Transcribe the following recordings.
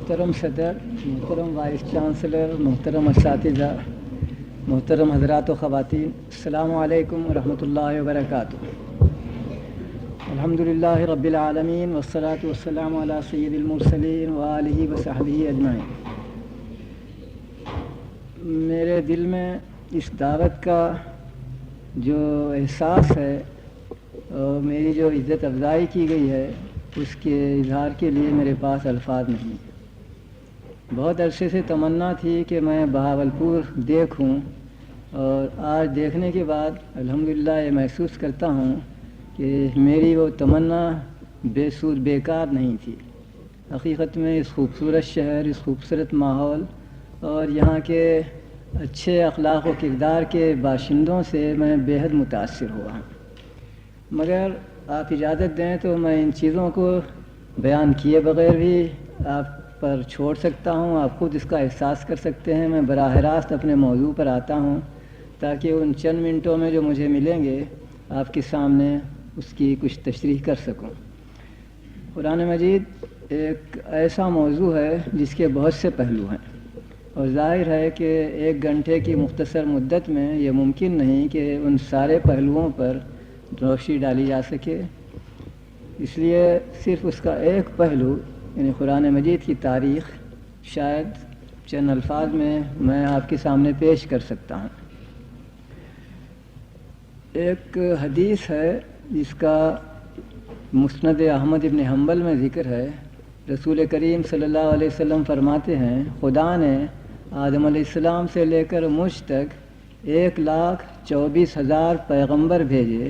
محترم صدر، محترم وائس چانسلر، محترم اساتذہ، محترم حضرات و خواتین، السلام علیکم ورحمۃ اللہ وبرکاتہ۔ الحمدللہ رب العالمین والصلاة والسلام علی سید المرسلین وآلہ وصحبہ اجمعین۔ میرے دل میں اس دعوت کا جو احساس ہے اور میری جو عزت افزائی کی گئی ہے اس کے اظہار کے لیے میرے پاس الفاظ نہیں۔ بہت عرصے سے تمنا تھی کہ میں بہاولپور دیکھوں، اور آج دیکھنے کے بعد الحمدللہ یہ محسوس کرتا ہوں کہ میری وہ تمنا بے سود بیکار نہیں تھی۔ حقیقت میں اس خوبصورت شہر، اس خوبصورت ماحول اور یہاں کے اچھے اخلاق و کردار کے باشندوں سے میں بے حد متاثر ہوا ہوں۔ مگر آپ اجازت دیں تو میں ان چیزوں کو بیان کیے بغیر بھی آپ پر چھوڑ سکتا ہوں، آپ خود اس کا احساس کر سکتے ہیں۔ میں براہ راست اپنے موضوع پر آتا ہوں تاکہ ان چند منٹوں میں جو مجھے ملیں گے آپ کے سامنے اس کی کچھ تشریح کر سکوں۔ قرآن مجید ایک ایسا موضوع ہے جس کے بہت سے پہلو ہیں، اور ظاہر ہے کہ ایک گھنٹے کی مختصر مدت میں یہ ممکن نہیں کہ ان سارے پہلوؤں پر روشنی ڈالی جا سکے۔ اس لیے صرف اس کا ایک پہلو یعنی قرآن مجید کی تاریخ شاید چند الفاظ میں آپ کے سامنے پیش کر سکتا ہوں۔ ایک حدیث ہے جس کا مسند احمد ابن حنبل میں ذکر ہے۔ رسول کریم صلی اللہ علیہ وسلم فرماتے ہیں، خدا نے آدم علیہ السلام سے لے کر مجھ تک 1,24,000 پیغمبر بھیجے،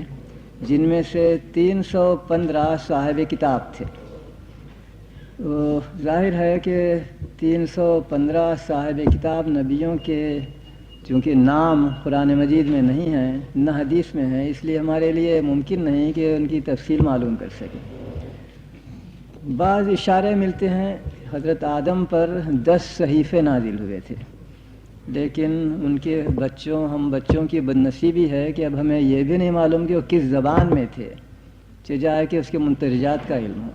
جن میں سے 315 صاحب کتاب تھے۔ ظاہر ہے کہ 315 صاحب کتاب نبیوں کے چونکہ نام قرآن مجید میں نہیں ہیں نہ حدیث میں ہیں، اس لیے ہمارے لیے ممکن نہیں کہ ان کی تفصیل معلوم کر سکیں۔ بعض اشارے ملتے ہیں حضرت آدم پر 10 صحیفے نازل ہوئے تھے، لیکن ان کے ہم بچوں کی بدنصیبی ہے کہ اب ہمیں یہ بھی نہیں معلوم کہ وہ کس زبان میں تھے، چاہے کہ اس کے مندرجات کا علم ہو۔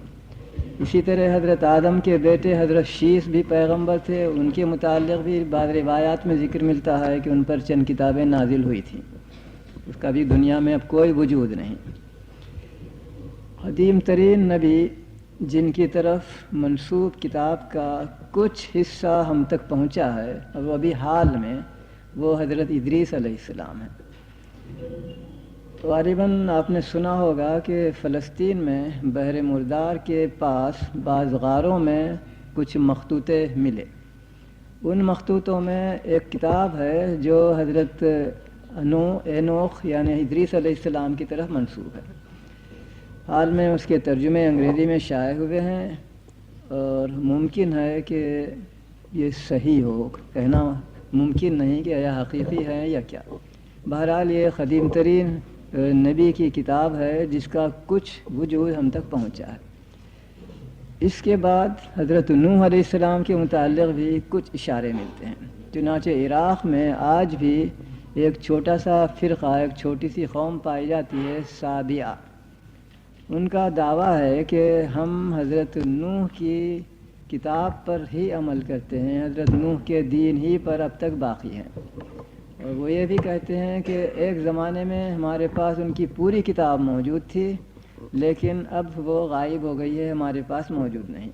اسی طرح حضرت آدم کے بیٹے حضرت شیس بھی پیغمبر تھے، ان کے متعلق بھی بعض روایات میں ذکر ملتا ہے کہ ان پر چند کتابیں نازل ہوئی تھیں، اس کا بھی دنیا میں اب کوئی وجود نہیں۔ قدیم ترین نبی جن کی طرف منسوب کتاب کا کچھ حصہ ہم تک پہنچا ہے اور وہ ابھی حال میں، وہ حضرت ادریس علیہ السلام ہے۔ غالباً آپ نے سنا ہوگا کہ فلسطین میں بحر مردار کے پاس بعض غاروں میں کچھ مخطوطے ملے۔ ان مخطوطوں میں ایک کتاب ہے جو حضرت اینوخ یعنی ادریس علیہ السلام کی طرف منسوب ہے۔ حال میں اس کے ترجمے انگریزی میں شائع ہوئے ہیں، اور ممکن ہے کہ یہ صحیح ہو، کہنا ممکن نہیں کہ یہ حقیقی ہے یا کیا۔ بہرحال یہ قدیم ترین نبی کی کتاب ہے جس کا کچھ وجود ہم تک پہنچا ہے۔ اس کے بعد حضرت نوح علیہ السلام کے متعلق بھی کچھ اشارے ملتے ہیں۔ چنانچہ عراق میں آج بھی ایک چھوٹا سا فرقہ، ایک چھوٹی سی قوم پائی جاتی ہے، سابعہ۔ ان کا دعویٰ ہے کہ ہم حضرت نوح کی کتاب پر ہی عمل کرتے ہیں، حضرت نوح کے دین ہی پر اب تک باقی ہیں، اور وہ یہ بھی کہتے ہیں کہ ایک زمانے میں ہمارے پاس ان کی پوری کتاب موجود تھی، لیکن اب وہ غائب ہو گئی ہے، ہمارے پاس موجود نہیں۔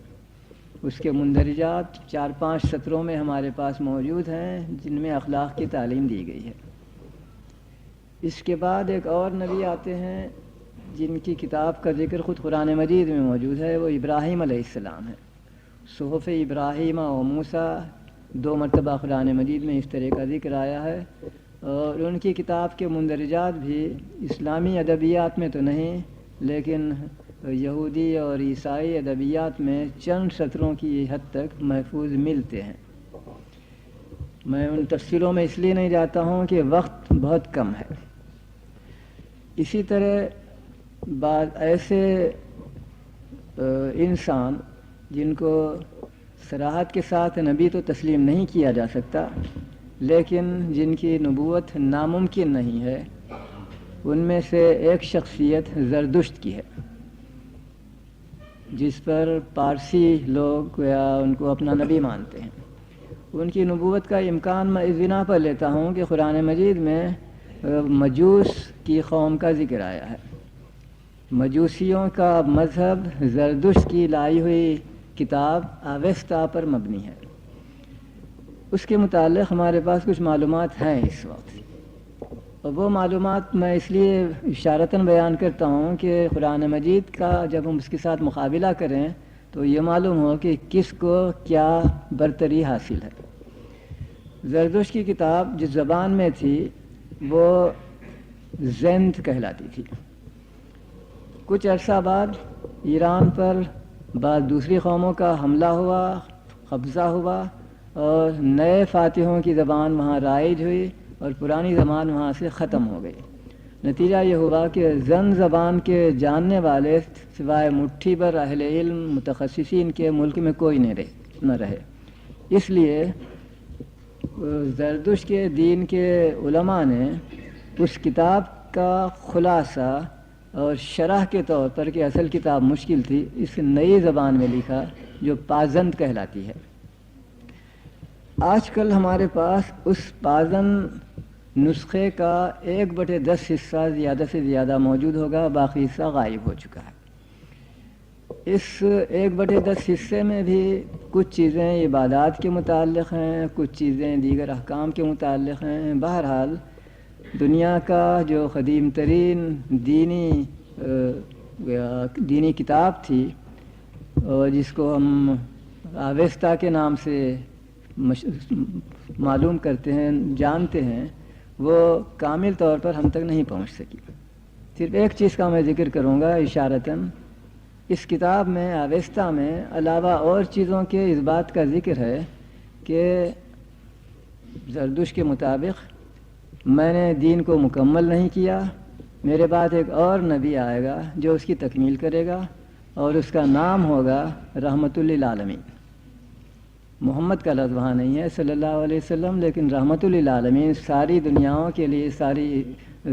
اس کے مندرجات 4-5 سطروں میں ہمارے پاس موجود ہیں جن میں اخلاق کی تعلیم دی گئی ہے۔ اس کے بعد ایک اور نبی آتے ہیں جن کی کتاب کا ذکر خود قرآن مجید میں موجود ہے، وہ ابراہیم علیہ السلام ہے۔ صحف ابراہیم و موسیٰ 2 مرتبہ قرآن مجید میں اس طرح کا ذکر آیا ہے، اور ان کی کتاب کے مندرجات بھی اسلامی ادبیات میں تو نہیں لیکن یہودی اور عیسائی ادبیات میں چند سطروں کی حد تک محفوظ ملتے ہیں۔ میں ان تفصیلوں میں اس لیے نہیں جاتا ہوں کہ وقت بہت کم ہے۔ اسی طرح بعض ایسے انسان جن کو صراحت کے ساتھ نبی تو تسلیم نہیں کیا جا سکتا، لیکن جن کی نبوت ناممکن نہیں ہے، ان میں سے ایک شخصیت زردشت کی ہے۔ جس پر پارسی لوگ یا ان کو اپنا نبی مانتے ہیں، ان کی نبوت کا امکان میں اس بنا پر لیتا ہوں کہ قرآن مجید میں مجوس کی قوم کا ذکر آیا ہے۔ مجوسیوں کا مذہب زردشت کی لائی ہوئی کتاب آویستا پر مبنی ہے۔ اس کے متعلق ہمارے پاس کچھ معلومات ہیں اس وقت، اور وہ معلومات میں اس لیے اشارتاً بیان کرتا ہوں کہ قرآن مجید کا جب ہم اس کے ساتھ مقابلہ کریں تو یہ معلوم ہو کہ کس کو کیا برتری حاصل ہے۔ زردشت کی کتاب جس زبان میں تھی وہ زند کہلاتی تھی۔ کچھ عرصہ بعد ایران پر بعض دوسری قوموں کا حملہ ہوا، قبضہ ہوا، اور نئے فاتحوں کی زبان وہاں رائج ہوئی اور پرانی زبان وہاں سے ختم ہو گئی۔ نتیجہ یہ ہوا کہ زن زبان کے جاننے والے سوائے مٹھی بھر اہل علم متخصصین کے ملک میں کوئی نہ رہے۔ اس لیے زردشت کے دین کے علماء نے اس کتاب کا خلاصہ اور شرح کے طور پر کہ اصل کتاب مشکل تھی، اس نئی زبان میں لکھا جو پازند کہلاتی ہے۔ آج کل ہمارے پاس اس پازند نسخے کا 1/10 حصہ زیادہ سے زیادہ موجود ہوگا، باقی حصہ غائب ہو چکا ہے۔ اس 1/10 حصے میں بھی کچھ چیزیں عبادات کے متعلق ہیں، کچھ چیزیں دیگر احکام کے متعلق ہیں۔ بہرحال دنیا کا جو قدیم ترین دینی کتاب تھی اور جس کو ہم آویستا کے نام سے معلوم کرتے ہیں، جانتے ہیں، وہ کامل طور پر ہم تک نہیں پہنچ سکی۔ صرف ایک چیز کا میں ذکر کروں گا اشارتاً۔ اس کتاب میں آویستا میں علاوہ اور چیزوں کے اس بات کا ذکر ہے کہ زردشت کے مطابق میں نے دین کو مکمل نہیں کیا، میرے بعد ایک اور نبی آئے گا جو اس کی تکمیل کرے گا اور اس کا نام ہوگا رحمت للعالمین۔ محمد کا لفظ وہاں نہیں ہے صلی اللہ علیہ وسلم، لیکن رحمت للعالمین ساری دنیاؤں کے لیے، ساری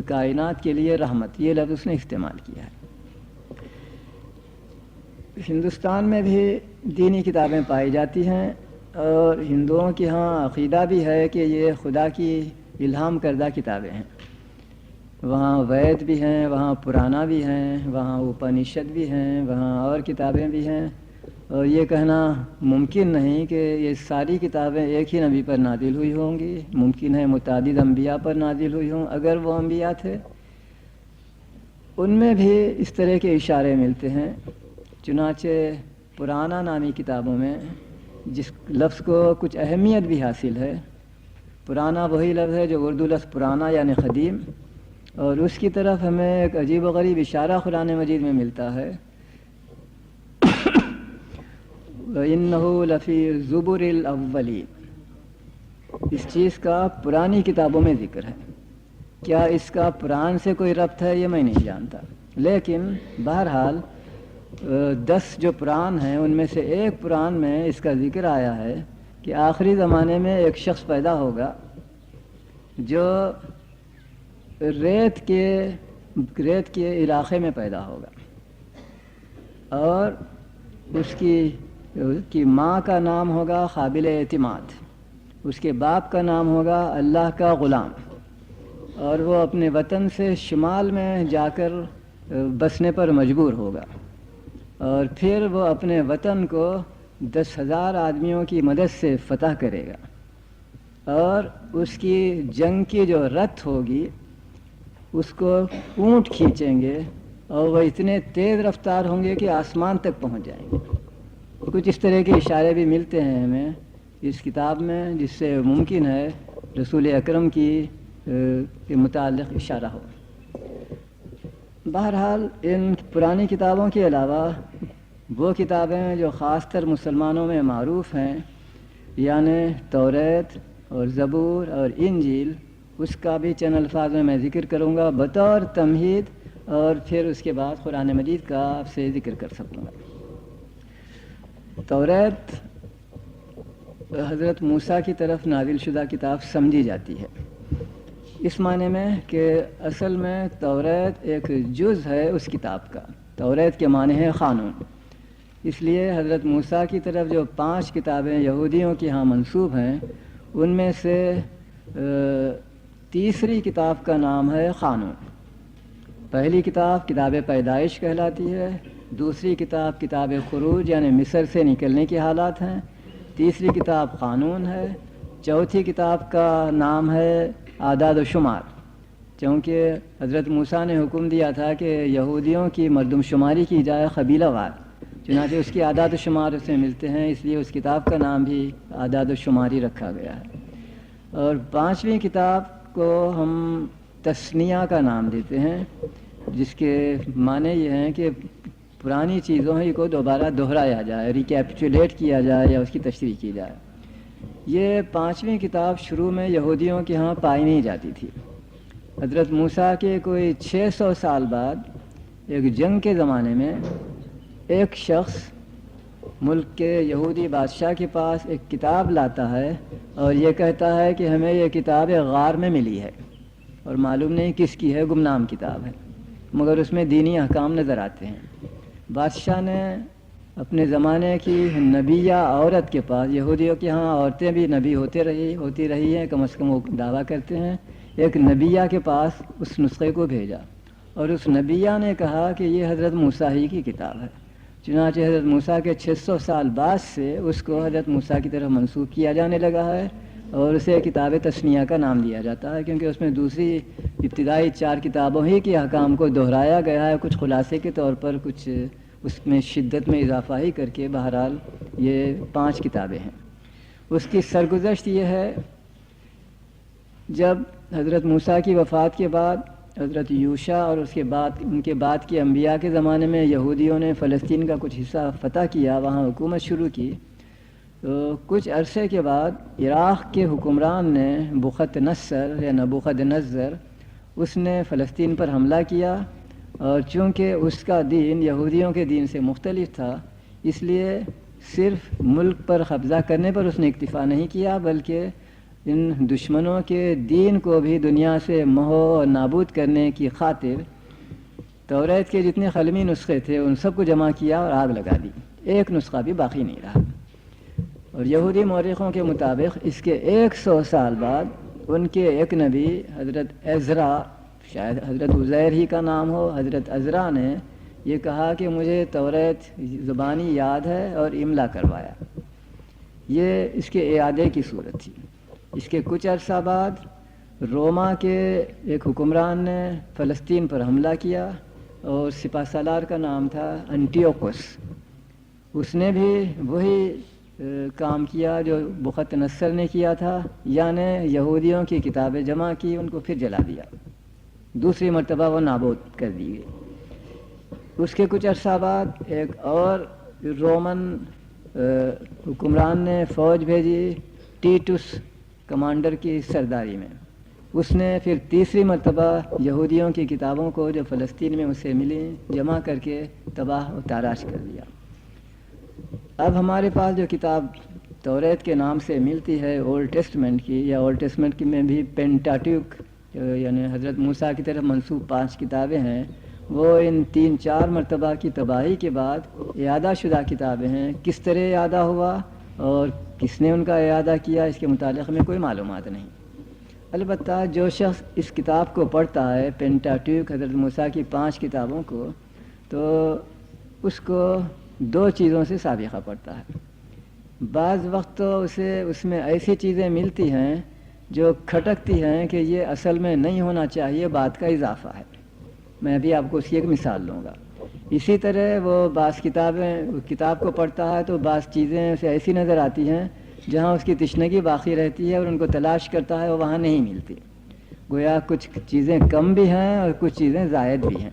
کائنات کے لیے رحمت، یہ لفظ اس نے استعمال کیا ہے۔ ہندوستان میں بھی دینی کتابیں پائی جاتی ہیں، اور ہندوؤں کے ہاں عقیدہ بھی ہے کہ یہ خدا کی الہام کردہ کتابیں ہیں۔ وہاں وید بھی ہیں، وہاں پرانا بھی ہیں، وہاں اپنشد بھی ہیں، وہاں اور کتابیں بھی ہیں، اور یہ کہنا ممکن نہیں کہ یہ ساری کتابیں ایک ہی نبی پر نازل ہوئی ہوں گی۔ ممکن ہے متعدد انبیاء پر نازل ہوئی ہوں، اگر وہ انبیاء تھے۔ ان میں بھی اس طرح کے اشارے ملتے ہیں۔ چنانچہ پرانا نامی کتابوں میں جس لفظ کو کچھ اہمیت بھی حاصل ہے، پرانا وہی لفظ ہے جو اردو لفظ پرانا یعنی قدیم، اور اس کی طرف ہمیں ایک عجیب و غریب اشارہ قرآن مجید میں ملتا ہے، وَإِنَّهُ لَفِي زُبُرِ الْأَوَّلِينَ۔ اس چیز کا پرانی کتابوں میں ذکر ہے۔ کیا اس کا قرآن سے کوئی ربط ہے یہ میں نہیں جانتا، لیکن بہرحال 10 جو قرآن ہیں ان میں سے ایک قرآن میں اس کا ذکر آیا ہے کہ آخری زمانے میں ایک شخص پیدا ہوگا جو ریت کے علاقے میں پیدا ہوگا، اور اس کی ماں کا نام ہوگا قابل اعتماد، اس کے باپ کا نام ہوگا اللہ کا غلام، اور وہ اپنے وطن سے شمال میں جا کر بسنے پر مجبور ہوگا، اور پھر وہ اپنے وطن کو 10,000 آدمیوں کی مدد سے فتح کرے گا، اور اس کی جنگ کی جو رتھ ہوگی اس کو اونٹ کھینچیں گے، اور وہ اتنے تیز رفتار ہوں گے کہ آسمان تک پہنچ جائیں گے۔ کچھ اس طرح کے اشارے بھی ملتے ہیں ہمیں اس کتاب میں، جس سے ممکن ہے رسول اکرم کے متعلق اشارہ ہو۔ بہرحال ان پرانی کتابوں کے علاوہ وہ کتابیں جو خاص تر مسلمانوں میں معروف ہیں، یعنی توریت اور زبور اور انجیل، اس کا بھی چند الفاظ میں ذکر کروں گا بطور تمہید، اور پھر اس کے بعد قرآن مجید کا آپ سے ذکر کر سکوں گا۔ توریت حضرت موسیٰ کی طرف نازل شدہ کتاب سمجھی جاتی ہے، اس معنی میں کہ اصل میں توریت ایک جز ہے اس کتاب کا۔ توریت کے معنی ہے قانون، اس لیے حضرت موسیٰ کی طرف جو 5 کتابیں یہودیوں کی ہاں منسوب ہیں، ان میں سے تیسری کتاب کا نام ہے قانون۔ پہلی کتاب کتاب پیدائش کہلاتی ہے، دوسری کتاب کتاب خروج یعنی مصر سے نکلنے کے حالات ہیں، تیسری کتاب قانون ہے، چوتھی کتاب کا نام ہے اعداد و شمار، چونکہ حضرت موسیٰ نے حکم دیا تھا کہ یہودیوں کی مردم شماری کی جائے قبیلہ وار، چنانچہ اس کی اعداد و شمار اس میں ملتے ہیں، اس لیے اس کتاب کا نام بھی اعداد و شماری رکھا گیا ہے۔ اور 5ویں کتاب کو ہم تثنیہ کا نام دیتے ہیں، جس کے معنی یہ ہیں کہ پرانی چیزوں کو دوبارہ دہرایا جائے، ریکیپچولیٹ کیا جائے یا اس کی تشریح کی جائے۔ یہ 5ویں کتاب شروع میں یہودیوں کے ہاں پائی نہیں جاتی تھی۔ حضرت موسیٰ کے کوئی 600 سال بعد ایک جنگ کے زمانے میں ایک شخص ملک کے یہودی بادشاہ کے پاس ایک کتاب لاتا ہے اور یہ کہتا ہے کہ ہمیں یہ کتاب غار میں ملی ہے اور معلوم نہیں کس کی ہے، گمنام کتاب ہے، مگر اس میں دینی احکام نظر آتے ہیں۔ بادشاہ نے اپنے زمانے کی نبیہ عورت کے پاس، یہودیوں کے ہاں عورتیں بھی نبی ہوتی رہی ہیں، کم از کم وہ دعویٰ کرتے ہیں، ایک نبیہ کے پاس اس نسخے کو بھیجا اور اس نبیہ نے کہا کہ یہ حضرت موسیٰ ہی کی کتاب ہے۔ چنانچہ حضرت موسیٰ کے 600 سال بعد سے اس کو حضرت موسیٰ کی طرف منسوب کیا جانے لگا ہے اور اسے کتاب تثنیہ کا نام دیا جاتا ہے، کیونکہ اس میں دوسری ابتدائی 4 کتابوں ہی کے احکام کو دہرایا گیا ہے، کچھ خلاصے کے طور پر، کچھ اس میں شدت میں اضافہ ہی کر کے، بہرحال یہ 5 کتابیں ہیں۔ اس کی سرگزشت یہ ہے، جب حضرت موسیٰ کی وفات کے بعد حضرت یوشع اور ان کے بعد کے انبیاء کے زمانے میں یہودیوں نے فلسطین کا کچھ حصہ فتح کیا، وہاں حکومت شروع کی، تو کچھ عرصے کے بعد عراق کے حکمران نے بخت نصر یا نبوخت نظر، اس نے فلسطین پر حملہ کیا، اور چونکہ اس کا دین یہودیوں کے دین سے مختلف تھا، اس لیے صرف ملک پر قبضہ کرنے پر اس نے اکتفا نہیں کیا، بلکہ ان دشمنوں کے دین کو بھی دنیا سے محو اور نابود کرنے کی خاطر توریت کے جتنے قلمی نسخے تھے ان سب کو جمع کیا اور آگ لگا دی، ایک نسخہ بھی باقی نہیں رہا۔ اور یہودی مورخوں کے مطابق اس کے 100 سال بعد ان کے ایک نبی حضرت عزرا، شاید حضرت عزیر ہی کا نام ہو، حضرت عزرا نے یہ کہا کہ مجھے توریت زبانی یاد ہے اور املا کروایا۔ یہ اس کے اعادے کی صورت تھی۔ اس کے کچھ عرصہ بعد روما کے ایک حکمران نے فلسطین پر حملہ کیا اور سپہ سالار کا نام تھا انٹیوکوس، اس نے بھی وہی کام کیا جو بخت نصر نے کیا تھا، یعنی یہودیوں کی کتابیں جمع کی، ان کو پھر جلا دیا، دوسری مرتبہ وہ نابود کر دی گئی۔ اس کے کچھ عرصہ بعد ایک اور رومن حکمران نے فوج بھیجی ٹیٹس کمانڈر کی سرداری میں، اس نے پھر تیسری مرتبہ یہودیوں کی کتابوں کو جو فلسطین میں اسے ملی جمع کر کے تباہ و تاراش کر دیا۔ اب ہمارے پاس جو کتاب توریت کے نام سے ملتی ہے اولڈ ٹیسٹمنٹ کی، یا اولڈ ٹیسٹمنٹ کی میں بھی پینٹاٹیوک یعنی حضرت موسیٰ کی طرف منسوب 5 کتابیں ہیں، وہ ان 3-4 مرتبہ کی تباہی کے بعد اعادہ شدہ کتابیں ہیں۔ کس طرح اعادہ ہوا اور کس نے ان کا اعادہ کیا، اس کے متعلق میں کوئی معلومات نہیں۔ البتہ جو شخص اس کتاب کو پڑھتا ہے، پینٹاٹیوک حضرت موسیٰ کی 5 کتابوں کو، تو اس کو 2 چیزوں سے سابقہ پڑتا ہے۔ بعض وقت تو اسے اس میں ایسی چیزیں ملتی ہیں جو کھٹکتی ہیں کہ یہ اصل میں نہیں ہونا چاہیے، بات کا اضافہ ہے۔ میں ابھی آپ کو اس کی ایک مثال دوں گا۔ اسی طرح وہ بعض کتاب کو پڑھتا ہے تو بعض چیزیں اسے ایسی نظر آتی ہیں جہاں اس کی تشنگی باقی رہتی ہے اور ان کو تلاش کرتا ہے، وہ وہاں نہیں ملتی، گویا کچھ چیزیں کم بھی ہیں اور کچھ چیزیں زائد بھی ہیں۔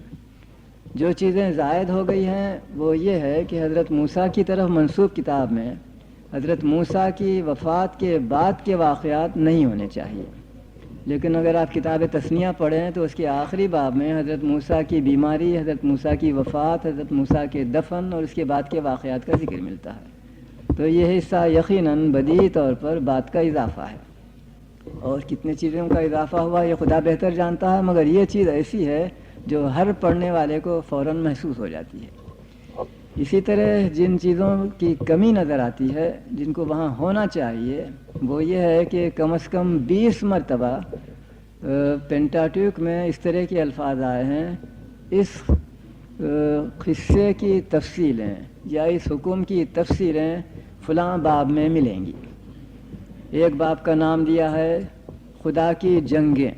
جو چیزیں زائد ہو گئی ہیں وہ یہ ہے کہ حضرت موسیٰ کی طرف منسوب کتاب میں حضرت موسیٰ کی وفات کے بعد کے واقعات نہیں ہونے چاہیے، لیکن اگر آپ کتاب تثنیہ پڑھیں تو اس کے آخری باب میں حضرت موسیٰ کی بیماری، حضرت موسیٰ کی وفات، حضرت موسیٰ کے دفن اور اس کے بعد کے واقعات کا ذکر ملتا ہے۔ تو یہ حصہ یقیناً بدیہی طور پر بات کا اضافہ ہے، اور کتنے چیزوں کا اضافہ ہوا یہ خدا بہتر جانتا ہے، مگر یہ چیز ایسی ہے جو ہر پڑھنے والے کو فوراً محسوس ہو جاتی ہے۔ اسی طرح جن چیزوں کی کمی نظر آتی ہے جن کو وہاں ہونا چاہیے وہ یہ ہے کہ کم از کم 20 مرتبہ پینٹاٹیوک میں اس طرح کے الفاظ آئے ہیں، اس قصے کی تفصیلیں یا اس حکم کی تفصیلیں فلاں باب میں ملیں گی۔ ایک باب کا نام دیا ہے خدا کی جنگیں،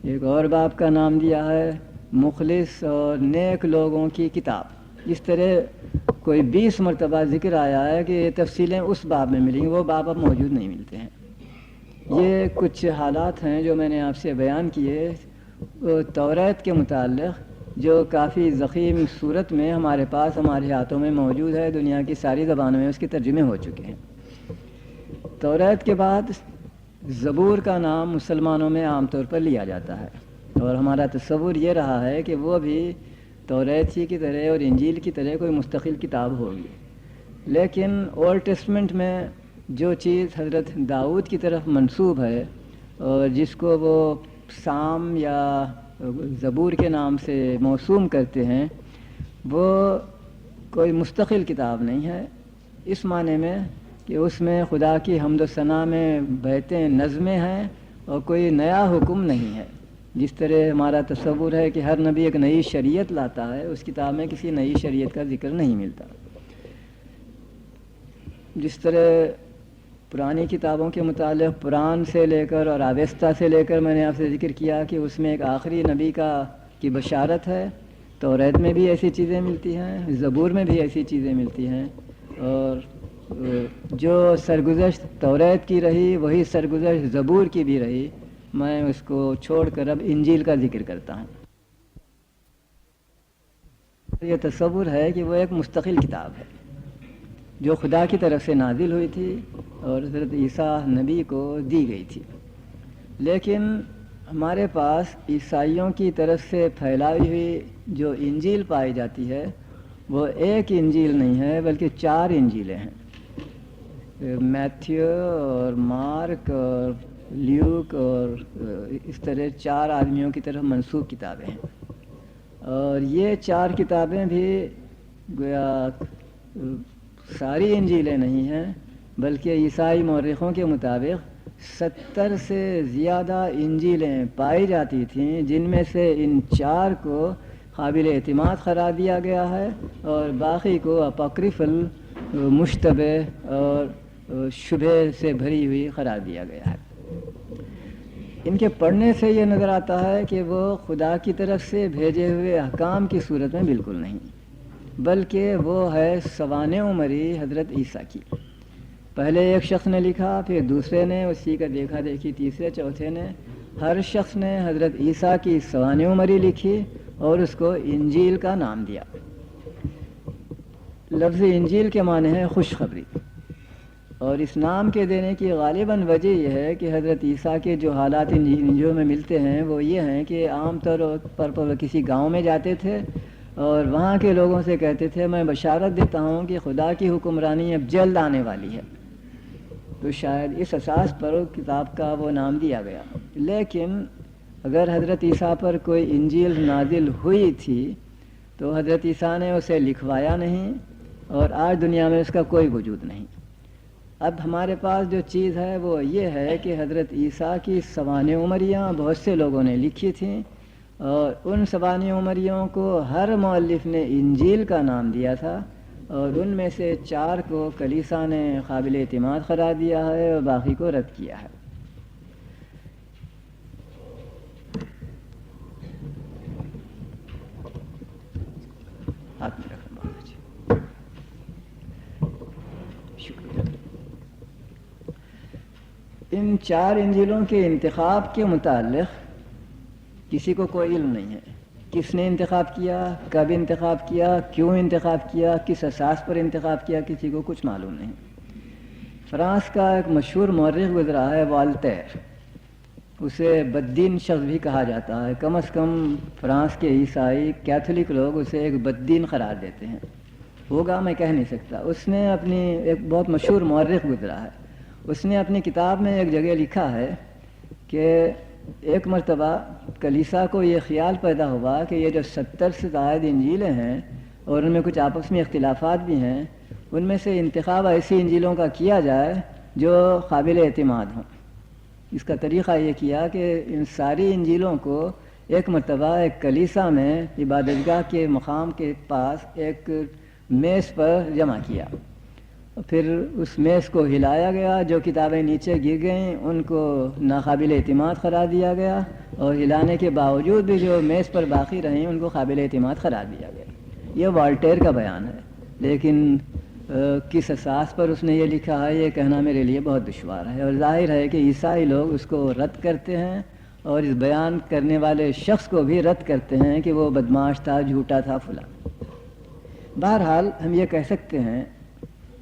ایک اور باب کا نام دیا ہے مخلص اور نیک لوگوں کی کتاب۔ اس طرح کوئی 20 مرتبہ ذکر آیا ہے کہ یہ تفصیلیں اس باب میں ملیں گی، وہ باب اب موجود نہیں ملتے ہیں۔ یہ کچھ حالات ہیں جو میں نے آپ سے بیان کیے توریت کے متعلق، جو کافی ضخیم صورت میں ہمارے پاس ہمارے ہاتھوں میں موجود ہے، دنیا کی ساری زبانوں میں اس کے ترجمے ہو چکے ہیں۔ توریت کے بعد زبور کا نام مسلمانوں میں عام طور پر لیا جاتا ہے، اور ہمارا تصور یہ رہا ہے کہ وہ بھی توریت ہی کی طرح اور انجیل کی طرح کوئی مستقل کتاب ہوگی۔ لیکن اولڈ ٹیسٹمنٹ میں جو چیز حضرت داؤد کی طرف منسوب ہے اور جس کو وہ سام یا زبور کے نام سے موسوم کرتے ہیں، وہ کوئی مستقل کتاب نہیں ہے، اس معنی میں کہ اس میں خدا کی حمد و ثنا میں بہتے نظمیں ہیں اور کوئی نیا حکم نہیں ہے۔ جس طرح ہمارا تصور ہے کہ ہر نبی ایک نئی شریعت لاتا ہے، اس کتاب میں کسی نئی شریعت کا ذکر نہیں ملتا۔ جس طرح پرانی کتابوں کے متعلق قرآن سے لے کر اور آوستہ سے لے کر میں نے آپ سے ذکر کیا کہ اس میں ایک آخری نبی کی بشارت ہے، توریت میں بھی ایسی چیزیں ملتی ہیں، زبور میں بھی ایسی چیزیں ملتی ہیں، اور جو سرگزشت توریت کی رہی وہی سرگزشت زبور کی بھی رہی، میں اس کو چھوڑ کر اب انجیل کا ذکر کرتا ہوں۔ یہ تصور ہے کہ وہ ایک مستقل کتاب ہے جو خدا کی طرف سے نازل ہوئی تھی اور حضرت عیسیٰ نبی کو دی گئی تھی، لیکن ہمارے پاس عیسائیوں کی طرف سے پھیلائی ہوئی جو انجیل پائی جاتی ہے وہ ایک انجیل نہیں ہے بلکہ 4 انجیلیں ہیں۔ میتھیو اور مارک اور لیوک اور اس طرح 4 آدمیوں کی طرف منسوب کتابیں ہیں، اور یہ 4 کتابیں بھی گویا ساری انجیلیں نہیں ہیں، بلکہ عیسائی مورخوں کے مطابق 70 سے زیادہ انجیلیں پائی جاتی تھیں، جن میں سے ان 4 کو قابل اعتماد قرار دیا گیا ہے اور باقی کو اپوکریفل، مشتبہ اور شبہ سے بھری ہوئی قرار دیا گیا ہے۔ ان کے پڑھنے سے یہ نظر آتا ہے کہ وہ خدا کی طرف سے بھیجے ہوئے احکام کی صورت میں بالکل نہیں، بلکہ وہ ہے سوانح عمری حضرت عیسیٰ کی۔ پہلے ایک شخص نے لکھا، پھر دوسرے نے، اسی کا دیکھا دیکھی تیسرے چوتھے نے، ہر شخص نے حضرت عیسیٰ کی سوانح عمری لکھی اور اس کو انجیل کا نام دیا۔ لفظ انجیل کے معنی ہے خوشخبری، اور اس نام کے دینے کی غالباً وجہ یہ ہے کہ حضرت عیسیٰ کے جو حالات انجیلوں میں ملتے ہیں وہ یہ ہیں کہ عام طور پر وہ کسی گاؤں میں جاتے تھے اور وہاں کے لوگوں سے کہتے تھے میں بشارت دیتا ہوں کہ خدا کی حکمرانی اب جلد آنے والی ہے، تو شاید اس اساس پر کتاب کا وہ نام دیا گیا۔ لیکن اگر حضرت عیسیٰ پر کوئی انجیل نازل ہوئی تھی تو حضرت عیسیٰ نے اسے لکھوایا نہیں، اور آج دنیا میں اس کا کوئی وجود نہیں۔ اب ہمارے پاس جو چیز ہے وہ یہ ہے کہ حضرت عیسیٰ کی سوانح عمریاں بہت سے لوگوں نے لکھی تھیں، اور ان سوانح عمریوں کو ہر مؤلف نے انجیل کا نام دیا تھا، اور ان میں سے 4 کو کلیسا نے قابل اعتماد قرار دیا ہے اور باقی کو رد کیا ہے۔ ہاتھ میں رکھنا بہت اچھا، شکریہ۔ ان 4 انجیلوں کے انتخاب کے متعلق کسی کو کوئی علم نہیں ہے، کس نے انتخاب کیا، کب انتخاب کیا، کیوں انتخاب کیا، کس اساس پر انتخاب کیا، کسی کو کچھ معلوم نہیں۔ فرانس کا ایک مشہور مورخ گزرا ہے والتیر، اسے بددین شخص بھی کہا جاتا ہے، کم از کم فرانس کے عیسائی کیتھولک لوگ اسے ایک بددین قرار دیتے ہیں، ہوگا میں کہہ نہیں سکتا۔ اس نے اپنی ایک بہت مشہور مورخ گزرا ہے، اس نے اپنی کتاب میں ایک جگہ لکھا ہے کہ ایک مرتبہ کلیسا کو یہ خیال پیدا ہوا کہ یہ جو 70 سے زائد انجیلیں ہیں اور ان میں کچھ آپس میں اختلافات بھی ہیں، ان میں سے انتخاب ایسی انجیلوں کا کیا جائے جو قابل اعتماد ہوں۔ اس کا طریقہ یہ کیا کہ ان ساری انجیلوں کو ایک مرتبہ ایک کلیسا میں عبادت گاہ کے مقام کے پاس ایک میز پر جمع کیا، پھر اس میز کو ہلایا گیا، جو کتابیں نیچے گر گئیں ان کو ناقابل اعتماد قرار دیا گیا، اور ہلانے کے باوجود بھی جو میز پر باقی رہیں ان کو قابل اعتماد قرار دیا گیا۔ یہ والٹیر کا بیان ہے، لیکن کس اساس پر اس نے یہ لکھا ہے یہ کہنا میرے لیے بہت دشوار ہے، اور ظاہر ہے کہ عیسائی لوگ اس کو رد کرتے ہیں، اور اس بیان کرنے والے شخص کو بھی رد کرتے ہیں کہ وہ بدمعاش تھا، جھوٹا تھا، فلاں۔ بہرحال ہم یہ کہہ سکتے ہیں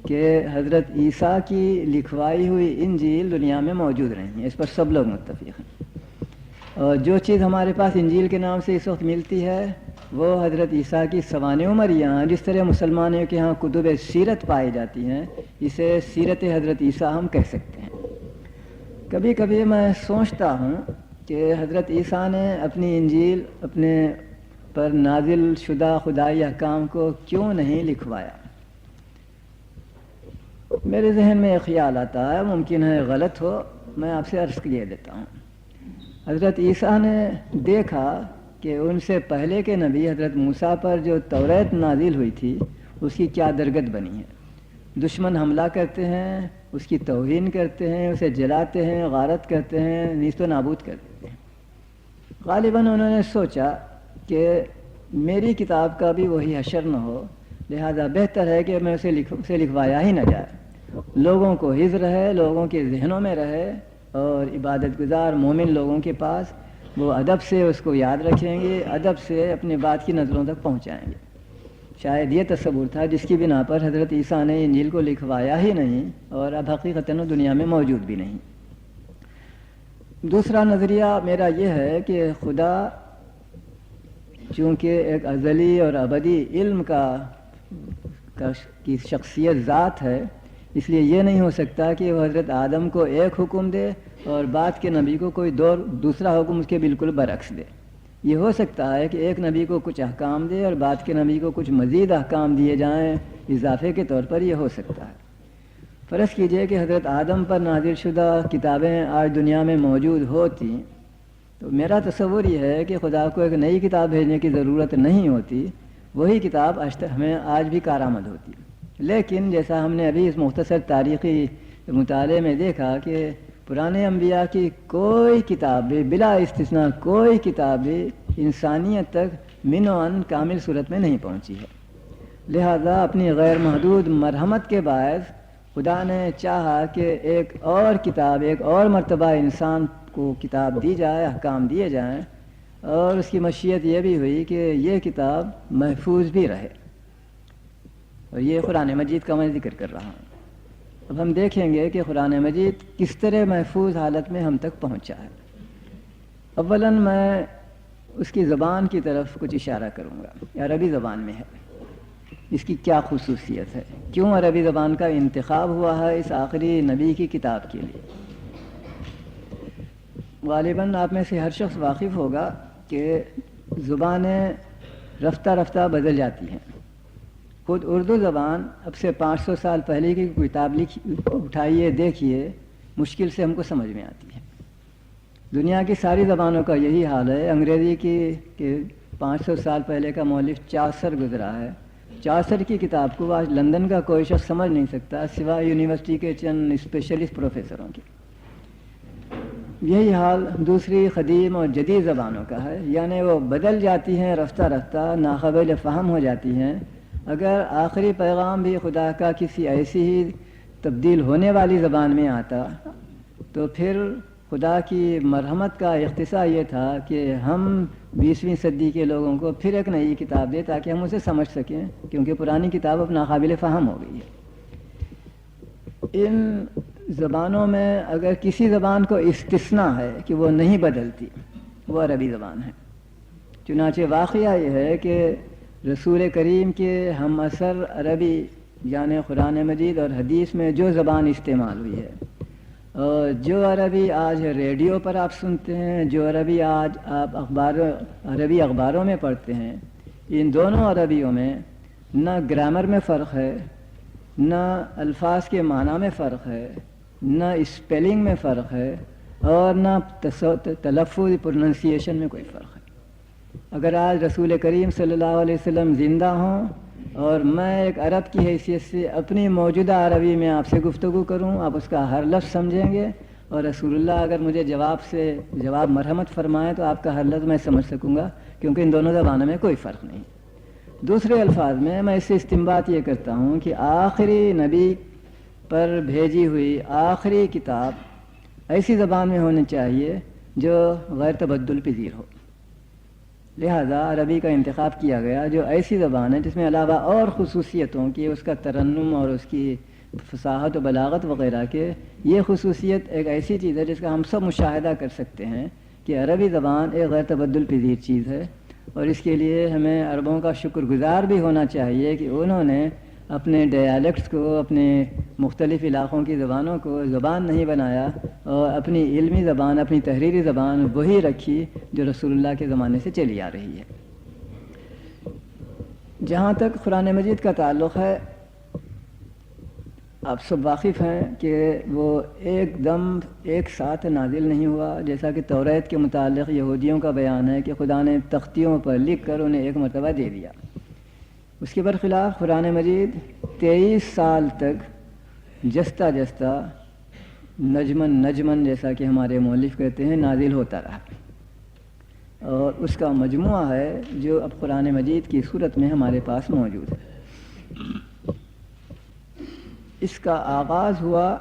کہ حضرت عیسیٰ کی لکھوائی ہوئی انجیل دنیا میں موجود رہی ہیں، اس پر سب لوگ متفق ہیں، اور جو چیز ہمارے پاس انجیل کے نام سے اس وقت ملتی ہے وہ حضرت عیسیٰ کی سوانح عمریہ، جس طرح مسلمانوں کے ہاں کتب سیرت پائی جاتی ہیں، اسے سیرت حضرت عیسیٰ ہم کہہ سکتے ہیں۔ کبھی کبھی میں سوچتا ہوں کہ حضرت عیسیٰ نے اپنی انجیل اپنے پر نازل شدہ خدائی احکام کو کیوں نہیں لکھوایا؟ میرے ذہن میں ایک خیال آتا ہے، ممکن ہے غلط ہو، میں آپ سے عرض کیے دیتا ہوں۔ حضرت عیسیٰ نے دیکھا کہ ان سے پہلے کے نبی حضرت موسیٰ پر جو توریت نازل ہوئی تھی اس کی کیا درگت بنی ہے۔ دشمن حملہ کرتے ہیں، اس کی توہین کرتے ہیں، اسے جلاتے ہیں، غارت کرتے ہیں، نیست و نابود کر دیتے ہیں۔ غالباً انہوں نے سوچا کہ میری کتاب کا بھی وہی حشر نہ ہو، لہذا بہتر ہے کہ میں اسے لکھوایا ہی نہ جائے، لوگوں کو حفظ رہے، لوگوں کے ذہنوں میں رہے، اور عبادت گزار مومن لوگوں کے پاس وہ ادب سے اس کو یاد رکھیں گے، ادب سے اپنے بات کی نظروں تک پہنچائیں گے۔ شاید یہ تصور تھا جس کی بنا پر حضرت عیسیٰ نے انجیل کو لکھوایا ہی نہیں، اور اب حقیقتاً دنیا میں موجود بھی نہیں۔ دوسرا نظریہ میرا یہ ہے کہ خدا چونکہ ایک ازلی اور ابدی علم کی شخصیت ذات ہے، اس لیے یہ نہیں ہو سکتا کہ وہ حضرت آدم کو ایک حکم دے اور بعد کے نبی کو کوئی دوسرا حکم اس کے بالکل برعکس دے۔ یہ ہو سکتا ہے کہ ایک نبی کو کچھ احکام دے اور بعد کے نبی کو کچھ مزید احکام دیے جائیں، اضافے کے طور پر یہ ہو سکتا ہے۔ فرض کیجئے کہ حضرت آدم پر نازل شدہ کتابیں آج دنیا میں موجود ہوتی تو میرا تصور یہ ہے کہ خدا کو ایک نئی کتاب بھیجنے کی ضرورت نہیں ہوتی، وہی کتاب ہمیں آج بھی کارآمد ہوتی۔ لیکن جیسا ہم نے ابھی اس مختصر تاریخی مطالعے میں دیکھا کہ پرانے انبیاء کی کوئی کتاب بھی بلا استثناء کوئی کتاب بھی انسانیت تک من و عن کامل صورت میں نہیں پہنچی ہے۔ لہذا اپنی غیر محدود مرحمت کے باعث خدا نے چاہا کہ ایک اور کتاب، ایک اور مرتبہ انسان کو کتاب دی جائے، احکام دیے جائیں، اور اس کی مشیت یہ بھی ہوئی کہ یہ کتاب محفوظ بھی رہے، اور یہ قرآن مجید کا میں ذکر کر رہا ہوں۔ اب ہم دیکھیں گے کہ قرآن مجید کس طرح محفوظ حالت میں ہم تک پہنچا ہے۔ اولاً میں اس کی زبان کی طرف کچھ اشارہ کروں گا۔ یہ عربی زبان میں ہے، اس کی کیا خصوصیت ہے، کیوں عربی زبان کا انتخاب ہوا ہے اس آخری نبی کی کتاب کے لیے۔ غالباً آپ میں سے ہر شخص واقف ہوگا کہ زبانیں رفتہ رفتہ بدل جاتی ہیں۔ خود اردو زبان اب سے 500 سال پہلے کی کتاب اٹھائیے دیکھیے، مشکل سے ہم کو سمجھ میں آتی ہے۔ دنیا کی ساری زبانوں کا یہی حال ہے۔ انگریزی کی کہ 500 سال پہلے کا مؤلف چاسر گزرا ہے، چاسر کی کتاب کو آج لندن کا کوئی شخص سمجھ نہیں سکتا سوائے یونیورسٹی کے چند اسپیشلسٹ پروفیسروں کے۔ یہی حال دوسری قدیم اور جدید زبانوں کا ہے، یعنی وہ بدل جاتی ہیں رفتہ رفتہ، ناقابل فہم ہو جاتی ہیں۔ اگر آخری پیغام بھی خدا کا کسی ایسی ہی تبدیل ہونے والی زبان میں آتا تو پھر خدا کی مرحمت کا اقتضا یہ تھا کہ ہم 20ویں صدی کے لوگوں کو پھر ایک نئی کتاب دے تاکہ ہم اسے سمجھ سکیں، کیونکہ پرانی کتاب اب ناقابل فہم ہو گئی ہے۔ ان زبانوں میں اگر کسی زبان کو استثناء ہے کہ وہ نہیں بدلتی، وہ عربی زبان ہے۔ چنانچہ واقعہ یہ ہے کہ رسول کریم کے ہم اثر عربی یعنی قرآن مجید اور حدیث میں جو زبان استعمال ہوئی ہے، اور جو عربی آج ریڈیو پر آپ سنتے ہیں، جو عربی آج آپ عربی اخباروں میں پڑھتے ہیں، ان دونوں عربیوں میں نہ گرامر میں فرق ہے، نہ الفاظ کے معنی میں فرق ہے، نہ اسپیلنگ میں فرق ہے، اور نہ تلفظ پروننسیشن میں کوئی فرق ہے۔ اگر آج رسول کریم صلی اللہ علیہ وسلم زندہ ہوں اور میں ایک عرب کی حیثیت سے اپنی موجودہ عربی میں آپ سے گفتگو کروں، آپ اس کا ہر لفظ سمجھیں گے، اور رسول اللہ اگر مجھے جواب مرحمت فرمائیں تو آپ کا ہر لفظ میں سمجھ سکوں گا، کیونکہ ان دونوں زبانوں میں کوئی فرق نہیں۔ دوسرے الفاظ میں اس سے استنباط یہ کرتا ہوں کہ آخری نبی پر بھیجی ہوئی آخری کتاب ایسی زبان میں ہونی چاہیے جو غیر تبدل پذیر ہو، لہذا عربی کا انتخاب کیا گیا، جو ایسی زبان ہے جس میں علاوہ اور خصوصیتوں کی، اس کا ترنم اور اس کی فصاحت و بلاغت وغیرہ کے، یہ خصوصیت ایک ایسی چیز ہے جس کا ہم سب مشاہدہ کر سکتے ہیں کہ عربی زبان ایک غیر تبدل پذیر چیز ہے، اور اس کے لیے ہمیں عربوں کا شکر گزار بھی ہونا چاہیے کہ انہوں نے اپنے ڈائلیکٹس کو، اپنے مختلف علاقوں کی زبانوں کو زبان نہیں بنایا، اور اپنی علمی زبان، اپنی تحریری زبان وہی رکھی جو رسول اللہ کے زمانے سے چلی آ رہی ہے۔ جہاں تک قرآن مجید کا تعلق ہے، آپ سب واقف ہیں کہ وہ ایک دم ایک ساتھ نازل نہیں ہوا، جیسا کہ توریت کے متعلق یہودیوں کا بیان ہے کہ خدا نے تختیوں پر لکھ کر انہیں ایک مرتبہ دے دیا۔ اس کے برخلاف قرآن مجید 23 سال تک جستہ جستہ نجمن جیسا کہ ہمارے مؤلف کہتے ہیں نازل ہوتا رہا، اور اس کا مجموعہ ہے جو اب قرآن مجید کی صورت میں ہمارے پاس موجود ہے۔ اس کا آغاز ہوا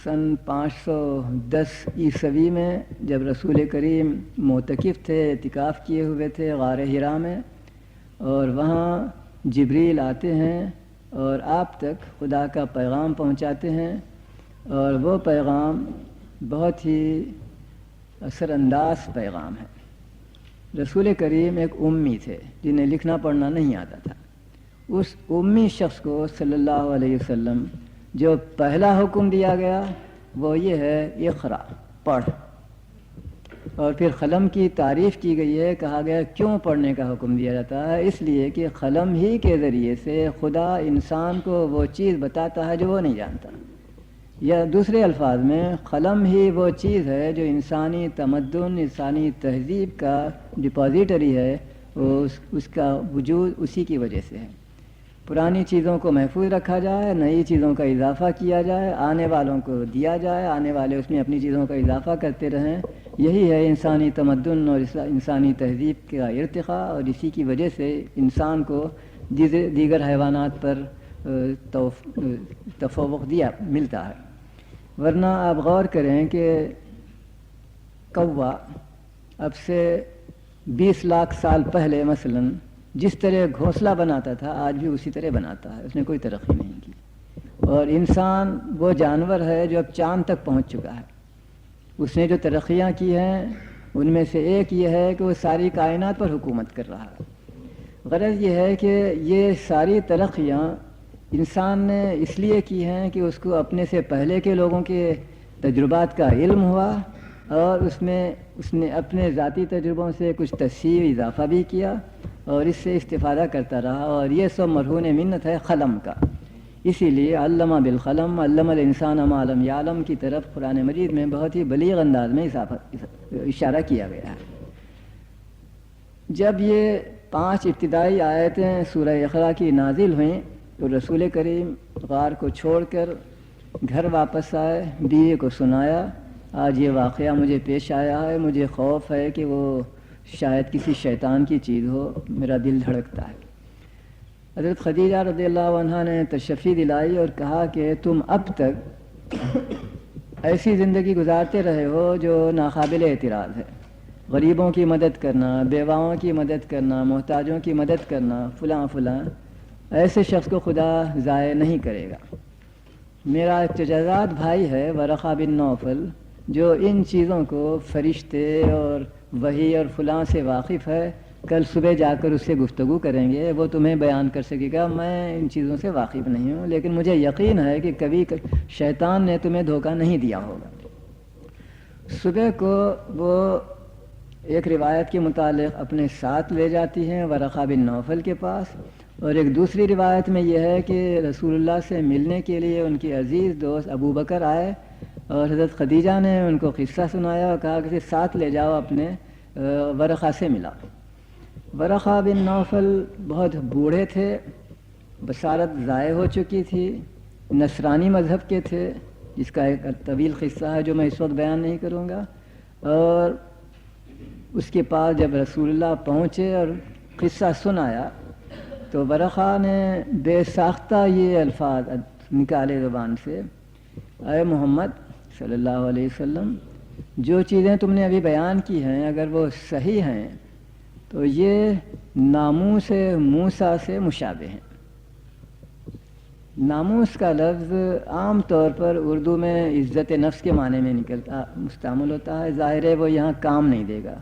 سن 510 عیسوی میں، جب رسول کریم معتکف تھے، اعتکاف کیے ہوئے تھے غار حرا میں، اور وہاں جبریل آتے ہیں اور آپ تک خدا کا پیغام پہنچاتے ہیں، اور وہ پیغام بہت ہی اثر انداز پیغام ہے۔ رسول کریم ایک امی تھے جنہیں لکھنا پڑھنا نہیں آتا تھا۔ اس امی شخص کو صلی اللہ علیہ وسلم جو پہلا حکم دیا گیا وہ یہ ہے اقرا، پڑھ، اور پھر قلم کی تعریف کی گئی ہے، کہا گیا کیوں پڑھنے کا حکم دیا جاتا ہے؟ اس لیے کہ قلم ہی کے ذریعے سے خدا انسان کو وہ چیز بتاتا ہے جو وہ نہیں جانتا، یا دوسرے الفاظ میں قلم ہی وہ چیز ہے جو انسانی تمدن، انسانی تہذیب کا ڈپازیٹری ہے، اس کا وجود اسی کی وجہ سے ہے۔ پرانی چیزوں کو محفوظ رکھا جائے، نئی چیزوں کا اضافہ کیا جائے، آنے والوں کو دیا جائے، آنے والے اس میں اپنی چیزوں کا اضافہ کرتے رہیں، یہی ہے انسانی تمدن اور انسانی تہذیب کا ارتقاء، اور اسی کی وجہ سے انسان کو دیگر حیوانات پر تفوق ملتا ہے۔ ورنہ آپ غور کریں کہ کوا اب سے 20 لاکھ سال پہلے مثلاً جس طرح گھونسلہ بناتا تھا آج بھی اسی طرح بناتا ہے، اس نے کوئی ترقی نہیں کی، اور انسان وہ جانور ہے جو اب چاند تک پہنچ چکا ہے۔ اس نے جو ترقیاں کی ہیں ان میں سے ایک یہ ہے کہ وہ ساری کائنات پر حکومت کر رہا ہے۔ غرض یہ ہے کہ یہ ساری ترقیاں انسان نے اس لیے کی ہیں کہ اس کو اپنے سے پہلے کے لوگوں کے تجربات کا علم ہوا، اور اس نے اپنے ذاتی تجربوں سے کچھ تصحیح اضافہ بھی کیا، اور اس سے استفادہ کرتا رہا، اور یہ سب مرہون منت ہے قلم کا۔ اسی لیے علمہ بالقلم علم الانسان ما لم یعلم کی طرف قرآن مجید میں بہت ہی بلیغ انداز میں اشارہ کیا گیا ہے۔ جب یہ 5 ابتدائی آیتیں سورہ اقرا کی نازل ہوئیں تو رسول کریم غار کو چھوڑ کر گھر واپس آئے، بیوی کو سنایا، آج یہ واقعہ مجھے پیش آیا ہے، مجھے خوف ہے کہ وہ شاید کسی شیطان کی چیز ہو، میرا دل دھڑکتا ہے۔ حضرت خدیجہ رضی اللہ عنہا نے تشفی دلائی اور کہا کہ تم اب تک ایسی زندگی گزارتے رہے ہو جو ناقابل اعتراض ہے، غریبوں کی مدد کرنا، بیواؤں کی مدد کرنا، محتاجوں کی مدد کرنا، فلاں فلاں، ایسے شخص کو خدا ضائع نہیں کرے گا۔ میرا ایک چچزاد بھائی ہے ورقہ بن نوفل، جو ان چیزوں کو فرشتے اور وحی اور فلاں سے واقف ہے، کل صبح جا کر اس سے گفتگو کریں گے، وہ تمہیں بیان کر سکے گا۔ میں ان چیزوں سے واقف نہیں ہوں، لیکن مجھے یقین ہے کہ کبھی شیطان نے تمہیں دھوکہ نہیں دیا ہوگا۔ صبح کو وہ ایک روایت کے متعلق اپنے ساتھ لے جاتی ہیں ورقہ بن نوفل کے پاس، اور ایک دوسری روایت میں یہ ہے کہ رسول اللہ سے ملنے کے لیے ان کے عزیز دوست ابو بکر آئے اور حضرت خدیجہ نے ان کو قصہ سنایا اور کہا کہ ساتھ لے جاؤ اپنے ورقہ سے ملا۔ ورقہ بن نوفل بہت بوڑھے تھے، بصارت ضائع ہو چکی تھی، نصرانی مذہب کے تھے، جس کا ایک طویل قصہ ہے جو میں اس وقت بیان نہیں کروں گا۔ اور اس کے پاس جب رسول اللہ پہنچے اور قصہ سنایا تو ورقہ نے بے ساختہ یہ الفاظ نکالے زبان سے، اے محمد صلی اللہ علیہ وسلم، جو چیزیں تم نے ابھی بیان کی ہیں اگر وہ صحیح ہیں تو یہ ناموس موسیٰ سے مشابہ ہیں۔ ناموس کا لفظ عام طور پر اردو میں عزت نفس کے معنی میں مستعمل ہوتا ہے، ظاہر ہے وہ یہاں کام نہیں دے گا۔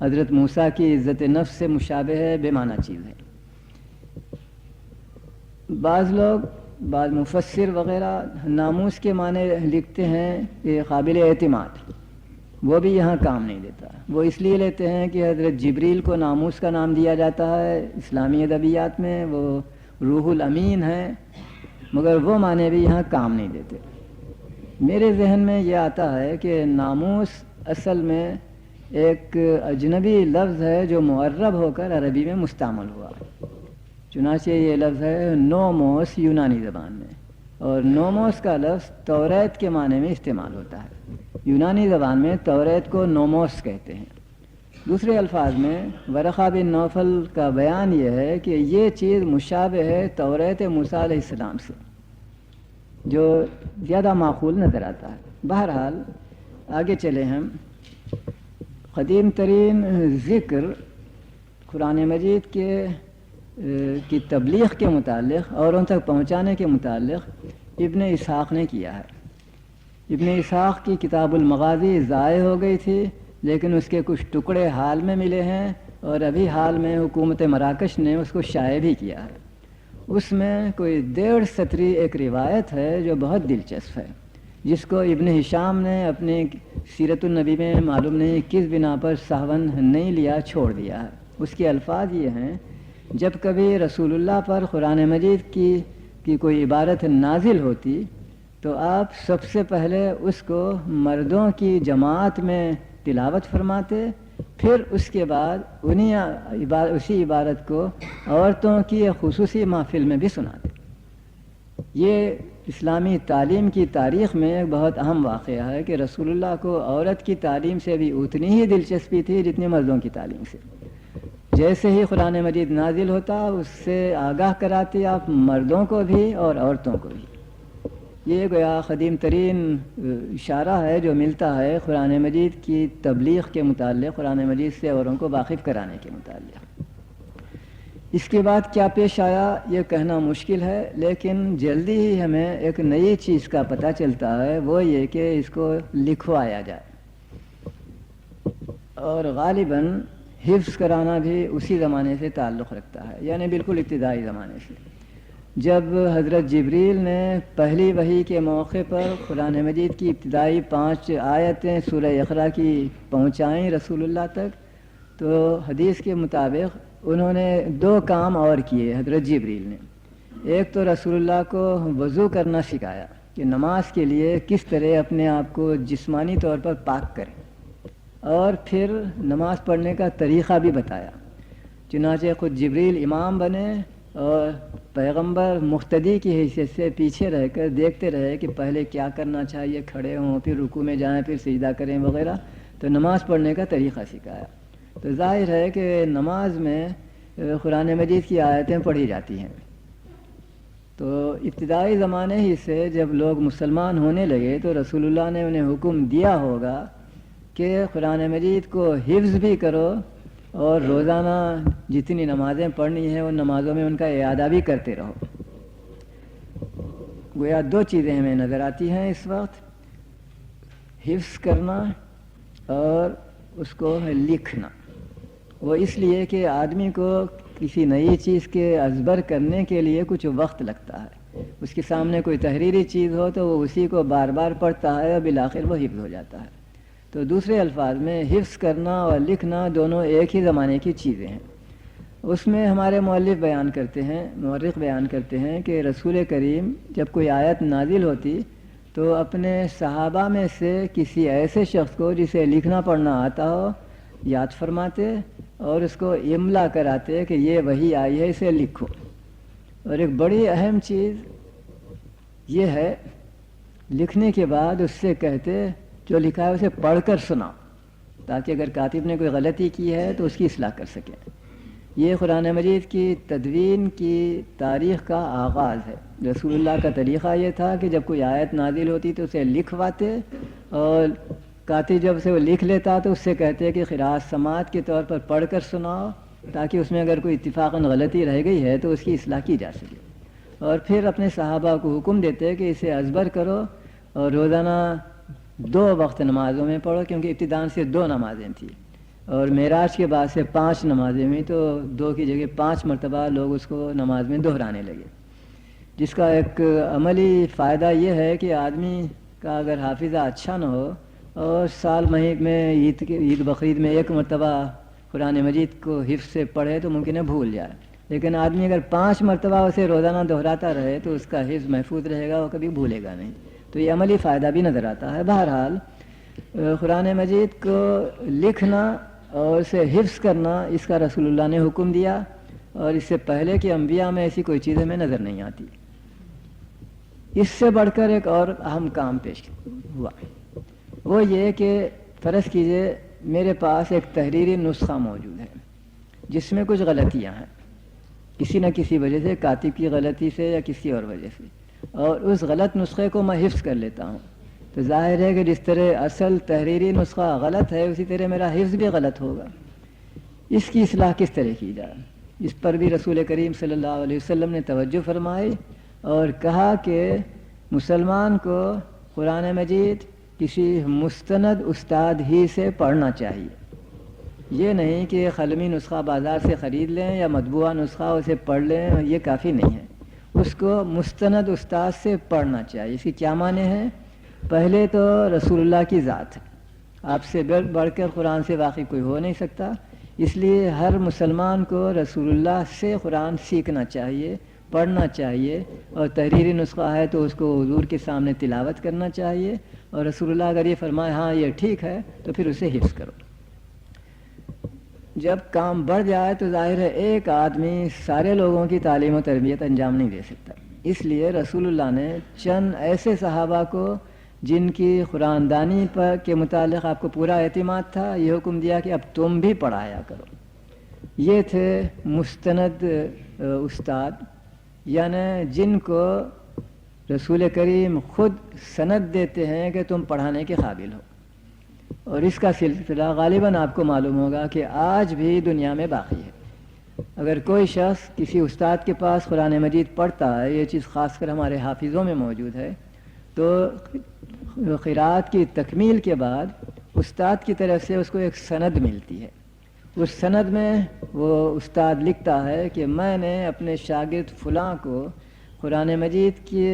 حضرت موسیٰ کی عزت نفس سے مشابہ ہے، بے معنی چیز ہے۔ بعض لوگ، بعض مفسر وغیرہ ناموس کے معنی لکھتے ہیں کہ قابل اعتماد، وہ بھی یہاں کام نہیں دیتا۔ وہ اس لیے لیتے ہیں کہ حضرت جبریل کو ناموس کا نام دیا جاتا ہے اسلامی ادبیات میں، وہ روح الامین ہے، مگر وہ معنی بھی یہاں کام نہیں دیتے۔ میرے ذہن میں یہ آتا ہے کہ ناموس اصل میں ایک اجنبی لفظ ہے جو معرب ہو کر عربی میں مستعمل ہوا، چنانچہ یہ لفظ ہے نوموس یونانی زبان میں، اور نوموس کا لفظ توریت کے معنی میں استعمال ہوتا ہے۔ یونانی زبان میں توریت کو نوموس کہتے ہیں۔ دوسرے الفاظ میں ورقہ بن نوفل کا بیان یہ ہے کہ یہ چیز مشابہ ہے توریت موسیٰ علیہ السلام سے، جو زیادہ معقول نظر آتا ہے۔ بہرحال آگے چلے ہم۔ قدیم ترین ذکر قرآن مجید کی تبلیغ کے متعلق اور ان تک پہنچانے کے متعلق ابن اسحاق نے کیا ہے۔ ابن اسحاق کی کتاب المغازی ضائع ہو گئی تھی، لیکن اس کے کچھ ٹکڑے حال میں ملے ہیں، اور ابھی حال میں حکومت مراکش نے اس کو شائع بھی کیا ہے۔ اس میں کوئی 1.5 سطری ایک روایت ہے جو بہت دلچسپ ہے، جس کو ابن ہشام نے اپنی سیرت النبی میں معلوم نہیں کس بنا پر سہون نہیں لیا، چھوڑ دیا ہے۔ اس کے الفاظ یہ ہیں: جب کبھی رسول اللہ پر قرآن مجید کی کوئی عبارت نازل ہوتی تو آپ سب سے پہلے اس کو مردوں کی جماعت میں تلاوت فرماتے، پھر اس کے بعد اسی عبارت کو عورتوں کی خصوصی محفل میں بھی سناتے۔ یہ اسلامی تعلیم کی تاریخ میں ایک بہت اہم واقعہ ہے کہ رسول اللہ کو عورت کی تعلیم سے بھی اتنی ہی دلچسپی تھی جتنی مردوں کی تعلیم سے۔ جیسے ہی قرآن مجید نازل ہوتا اس سے آگاہ کراتے آپ مردوں کو بھی اور عورتوں کو بھی۔ یہ گویا قدیم ترین اشارہ ہے جو ملتا ہے قرآن مجید کی تبلیغ کے متعلق، قرآن مجید سے اوروں کو واقف کرانے کے متعلق۔ اس کے بعد کیا پیش آیا یہ کہنا مشکل ہے، لیکن جلدی ہی ہمیں ایک نئی چیز کا پتہ چلتا ہے، وہ یہ کہ اس کو لکھوایا جائے، اور غالباً حفظ کرانا بھی اسی زمانے سے تعلق رکھتا ہے، یعنی بالکل ابتدائی زمانے سے، جب حضرت جبریل نے پہلی وحی کے موقع پر قرآن مجید کی ابتدائی 5 آیتیں سورہ اقرا کی پہنچائیں رسول اللہ تک، تو حدیث کے مطابق انہوں نے 2 کام اور کیے حضرت جبریل نے۔ ایک تو رسول اللہ کو وضو کرنا سکھایا کہ نماز کے لیے کس طرح اپنے آپ کو جسمانی طور پر پاک کریں، اور پھر نماز پڑھنے کا طریقہ بھی بتایا۔ چنانچہ خود جبریل امام بنے اور پیغمبر مقتدی کی حیثیت سے پیچھے رہ کر دیکھتے رہے کہ پہلے کیا کرنا چاہیے، کھڑے ہوں، پھر رکوع میں جائیں، پھر سجدہ کریں وغیرہ، تو نماز پڑھنے کا طریقہ سکھایا۔ تو ظاہر ہے کہ نماز میں قرآن مجید کی آیتیں پڑھی جاتی ہیں۔ تو ابتدائی زمانے ہی سے جب لوگ مسلمان ہونے لگے تو رسول اللہ نے انہیں حکم دیا ہوگا کہ قرآن مجید کو حفظ بھی کرو، اور روزانہ جتنی نمازیں پڑھنی ہیں ان نمازوں میں ان کا اعادہ بھی کرتے رہو۔ گویا 2 چیزیں ہمیں نظر آتی ہیں اس وقت: حفظ کرنا اور اس کو لکھنا۔ وہ اس لیے کہ آدمی کو کسی نئی چیز کے ازبر کرنے کے لیے کچھ وقت لگتا ہے، اس کے سامنے کوئی تحریری چیز ہو تو وہ اسی کو بار بار پڑھتا ہے اور بالآخر وہ حفظ ہو جاتا ہے۔ تو دوسرے الفاظ میں حفظ کرنا اور لکھنا دونوں ایک ہی زمانے کی چیزیں ہیں۔ اس میں ہمارے مؤلف بیان کرتے ہیں، مورخ بیان کرتے ہیں کہ رسول کریم جب کوئی آیت نازل ہوتی تو اپنے صحابہ میں سے کسی ایسے شخص کو جسے لکھنا پڑھنا آتا ہو یاد فرماتے اور اس کو املا کراتے کہ یہ وحی آئی ہے، اسے لکھو۔ اور ایک بڑی اہم چیز یہ ہے، لکھنے کے بعد اس سے کہتے جو لکھا ہے اسے پڑھ کر سناؤ، تاکہ اگر کاتب نے کوئی غلطی کی ہے تو اس کی اصلاح کر سکیں۔ یہ قرآن مجید کی تدوین کی تاریخ کا آغاز ہے۔ رسول اللہ کا طریقہ یہ تھا کہ جب کوئی آیت نازل ہوتی تو اسے لکھواتے، اور کاتب جب سے وہ لکھ لیتا تو اس سے کہتے کہ قراءت سماعت کے طور پر پڑھ کر سناؤ، تاکہ اس میں اگر کوئی اتفاقاً غلطی رہ گئی ہے تو اس کی اصلاح کی جا سکے۔ اور پھر اپنے صحابہ کو حکم دیتے کہ اسے ازبر کرو اور روزانہ 2 وقت نمازوں میں پڑھو، کیونکہ ابتداء سے 2 نمازیں تھیں اور معراج کے بعد سے 5 نمازیں ہوئیں، تو 2 کی جگہ 5 مرتبہ لوگ اس کو نماز میں دہرانے لگے، جس کا ایک عملی فائدہ یہ ہے کہ آدمی کا اگر حافظہ اچھا نہ ہو اور سال میں عید بقرعید میں 1 مرتبہ قرآن مجید کو حفظ سے پڑھے تو ممکن ہے بھول جائے، لیکن آدمی اگر 5 مرتبہ اسے روزانہ دہراتا رہے تو اس کا حفظ محفوظ رہے گا، وہ کبھی بھولے گا نہیں۔ تو یہ عملی فائدہ بھی نظر آتا ہے۔ بہرحال قرآن مجید کو لکھنا اور اسے حفظ کرنا اس کا رسول اللہ نے حکم دیا، اور اس سے پہلے کہ انبیاء میں ایسی کوئی چیز ہمیں نظر نہیں آتی۔ اس سے بڑھ کر ایک اور اہم کام پیش ہوا، وہ یہ کہ فرض کیجئے میرے پاس ایک تحریری نسخہ موجود ہے جس میں کچھ غلطیاں ہیں، کسی نہ کسی وجہ سے، کاتب کی غلطی سے یا کسی اور وجہ سے، اور اس غلط نسخے کو میں حفظ کر لیتا ہوں، تو ظاہر ہے کہ جس طرح اصل تحریری نسخہ غلط ہے اسی طرح میرا حفظ بھی غلط ہوگا۔ اس کی اصلاح کس طرح کی جائے، اس پر بھی رسول کریم صلی اللہ علیہ وسلم نے توجہ فرمائی اور کہا کہ مسلمان کو قرآن مجید کسی مستند استاد ہی سے پڑھنا چاہیے، یہ نہیں کہ قلمی نسخہ بازار سے خرید لیں یا مطبوعہ نسخہ اسے پڑھ لیں، یہ کافی نہیں ہے، اس کو مستند استاد سے پڑھنا چاہیے۔ اس کی کیا معنی ہے؟ پہلے تو رسول اللہ کی ذات ہے، آپ سے بڑھ کر قرآن سے واقف کوئی ہو نہیں سکتا، اس لیے ہر مسلمان کو رسول اللہ سے قرآن سیکھنا چاہیے، پڑھنا چاہیے، اور تحریری نسخہ ہے تو اس کو حضور کے سامنے تلاوت کرنا چاہیے، اور رسول اللہ اگر یہ فرمائے ہاں یہ ٹھیک ہے تو پھر اسے حفظ کرو۔ جب کام بڑھ جائے تو ظاہر ہے ایک آدمی سارے لوگوں کی تعلیم و تربیت انجام نہیں دے سکتا، اس لیے رسول اللہ نے چند ایسے صحابہ کو جن کی قرآن دانی پر کے متعلق آپ کو پورا اعتماد تھا، یہ حکم دیا کہ اب تم بھی پڑھایا کرو۔ یہ تھے مستند استاد، یعنی جن کو رسول کریم خود سند دیتے ہیں کہ تم پڑھانے کے قابل ہو، اور اس کا سلسلہ غالباً آپ کو معلوم ہوگا کہ آج بھی دنیا میں باقی ہے۔ اگر کوئی شخص کسی استاد کے پاس قرآن مجید پڑھتا ہے، یہ چیز خاص کر ہمارے حافظوں میں موجود ہے، تو قرأت کی تکمیل کے بعد استاد کی طرف سے اس کو ایک سند ملتی ہے، اس سند میں وہ استاد لکھتا ہے کہ میں نے اپنے شاگرد فلاں کو قرآن مجید کے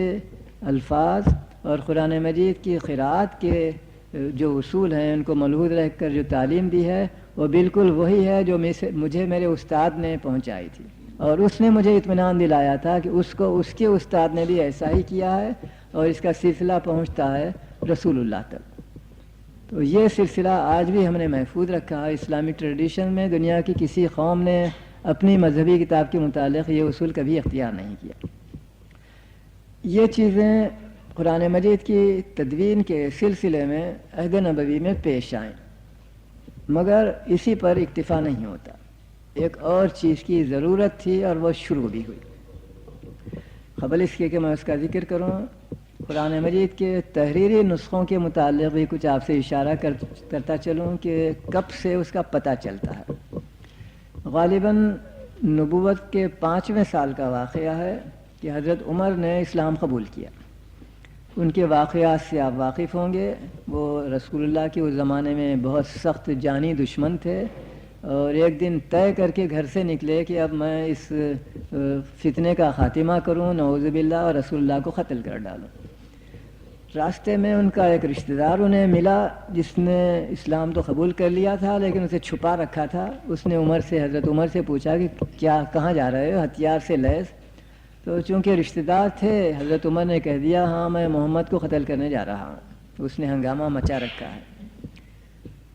الفاظ اور قرآن مجید کی قرأت کے جو اصول ہیں ان کو ملحوظ رکھ کر جو تعلیم دی ہے وہ بالکل وہی ہے جو مجھے میرے استاد نے پہنچائی تھی، اور اس نے مجھے اطمینان دلایا تھا کہ اس کو اس کے استاد نے بھی ایسا ہی کیا ہے، اور اس کا سلسلہ پہنچتا ہے رسول اللہ تک۔ تو یہ سلسلہ آج بھی ہم نے محفوظ رکھا ہے۔ اسلامی ٹریڈیشن میں دنیا کی کسی قوم نے اپنی مذہبی کتاب کے متعلق یہ اصول کبھی اختیار نہیں کیا۔ یہ چیزیں قرآن مجید کی تدوین کے سلسلے میں عہد نبوی میں پیش آئیں، مگر اسی پر اکتفا نہیں ہوتا، ایک اور چیز کی ضرورت تھی اور وہ شروع بھی ہوئی۔ قبل اس کے کہ میں اس کا ذکر کروں، قرآن مجید کے تحریری نسخوں کے متعلق بھی کچھ آپ سے اشارہ کرتا چلوں کہ کب سے اس کا پتہ چلتا ہے۔ غالباً نبوت کے 5ویں سال کا واقعہ ہے کہ حضرت عمر نے اسلام قبول کیا۔ ان کے واقعات سے آپ واقف ہوں گے، وہ رسول اللہ کے اس زمانے میں بہت سخت جانی دشمن تھے، اور ایک دن طے کر کے گھر سے نکلے کہ اب میں اس فتنے کا خاتمہ کروں، نعوذ باللہ، اور رسول اللہ کو قتل کر ڈالوں۔ راستے میں ان کا ایک رشتہ دار انہیں ملا جس نے اسلام تو قبول کر لیا تھا لیکن اسے چھپا رکھا تھا. اس نے حضرت عمر سے پوچھا کہ کیا کہاں جا رہے ہو, ہتھیار سے لیس. تو چونکہ رشتہ دار تھے حضرت عمر نے کہہ دیا ہاں میں محمد کو قتل کرنے جا رہا ہوں. اس نے ہنگامہ مچا رکھا ہے.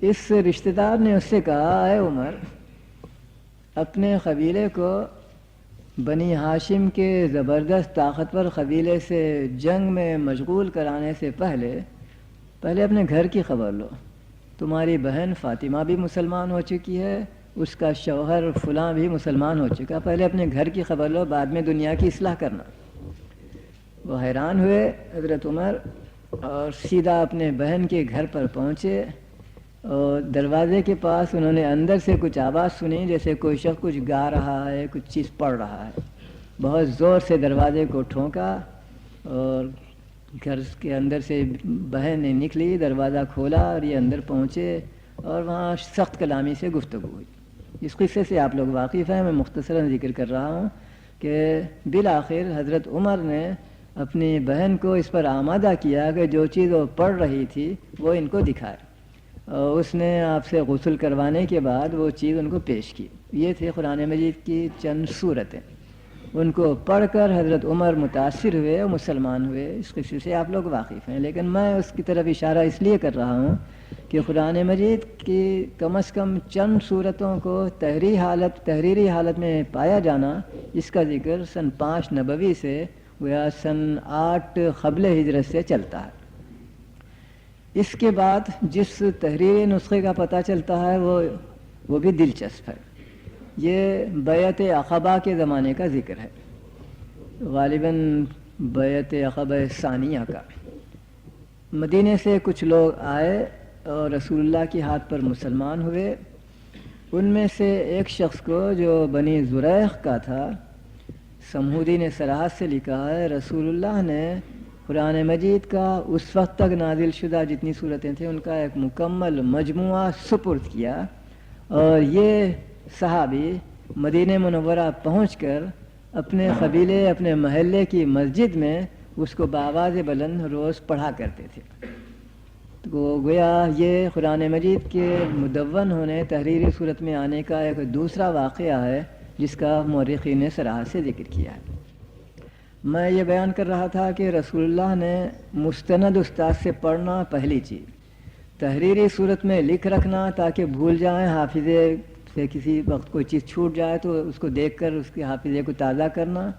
اس رشتہ دار نے اس سے کہا اے عمر, اپنے قبیلے کو بنی ہاشم کے زبردست طاقتور قبیلے سے جنگ میں مشغول کرانے سے پہلے اپنے گھر کی خبر لو. تمہاری بہن فاطمہ بھی مسلمان ہو چکی ہے, اس کا شوہر فلاں بھی مسلمان ہو چکا, پہلے اپنے گھر کی خبر لو, بعد میں دنیا کی اصلاح کرنا. وہ حیران ہوئے حضرت عمر اور سیدھا اپنے بہن کے گھر پر پہنچے اور دروازے کے پاس انہوں نے اندر سے کچھ آواز سنی جیسے کوئی شخص کچھ گا رہا ہے, کچھ چیز پڑھ رہا ہے. بہت زور سے دروازے کو ٹھونکا اور گھر کے اندر سے بہن نے نکلی, دروازہ کھولا اور یہ اندر پہنچے اور وہاں سخت کلامی سے گفتگو ہوئی. اس قصے سے آپ لوگ واقف ہیں, میں مختصراً ذکر کر رہا ہوں کہ بالآخر حضرت عمر نے اپنی بہن کو اس پر آمادہ کیا کہ جو چیز وہ پڑھ رہی تھی وہ ان کو دکھائے. اس نے آپ سے غسل کروانے کے بعد وہ چیز ان کو پیش کی. یہ تھے قرآن مجید کی چند صورتیں. ان کو پڑھ کر حضرت عمر متاثر ہوئے اور مسلمان ہوئے. اس قصے سے آپ لوگ واقف ہیں, لیکن میں اس کی طرف اشارہ اس لیے کر رہا ہوں کہ قرآن مجید کی کم از کم چند صورتوں کو تحریری حالت میں پایا جانا, اس کا ذکر سن 5 نبوی سے یا سن 8 قبل ہجرت سے چلتا ہے. اس کے بعد جس تحریری نسخے کا پتہ چلتا ہے وہ بھی دلچسپ ہے. یہ بیعت عقبہ کے زمانے کا ذکر ہے, غالباً بیعت عقبہ ثانیہ کا. مدینے سے کچھ لوگ آئے اور رسول اللہ کے ہاتھ پر مسلمان ہوئے. ان میں سے ایک شخص کو جو بنی زریق کا تھا, سمہودی نے صراحت سے لکھا ہے رسول اللہ نے قرآن مجید کا اس وقت تک نازل شدہ جتنی صورتیں تھیں ان کا ایک مکمل مجموعہ سپرد کیا, اور یہ صحابی مدینہ منورہ پہنچ کر اپنے قبیلے اپنے محلے کی مسجد میں اس کو بآواز بلند روز پڑھا کرتے تھے. تو گویا یہ قرآن مجید کے مدون ہونے تحریری صورت میں آنے کا ایک دوسرا واقعہ ہے جس کا مورخین نے صراحت سے ذکر کیا ہے. میں یہ بیان کر رہا تھا کہ رسول اللہ نے مستند استاد سے پڑھنا پہلی چیز, تحریری صورت میں لکھ رکھنا تاکہ بھول جائیں, حافظے سے کسی وقت کوئی چیز چھوٹ جائے تو اس کو دیکھ کر اس کے حافظے کو تازہ کرنا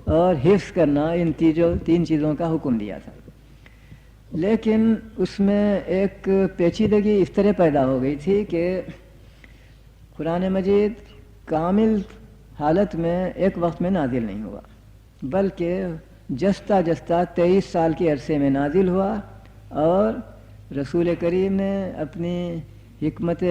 اور حفظ کرنا, ان 3 چیزوں کا حکم دیا تھا. لیکن اس میں ایک پیچیدگی اس طرح پیدا ہو گئی تھی کہ قرآن مجید کامل حالت میں ایک وقت میں نازل نہیں ہوا, بلکہ جستا 23 سال کے عرصے میں نازل ہوا, اور رسول کریم نے اپنی حکمت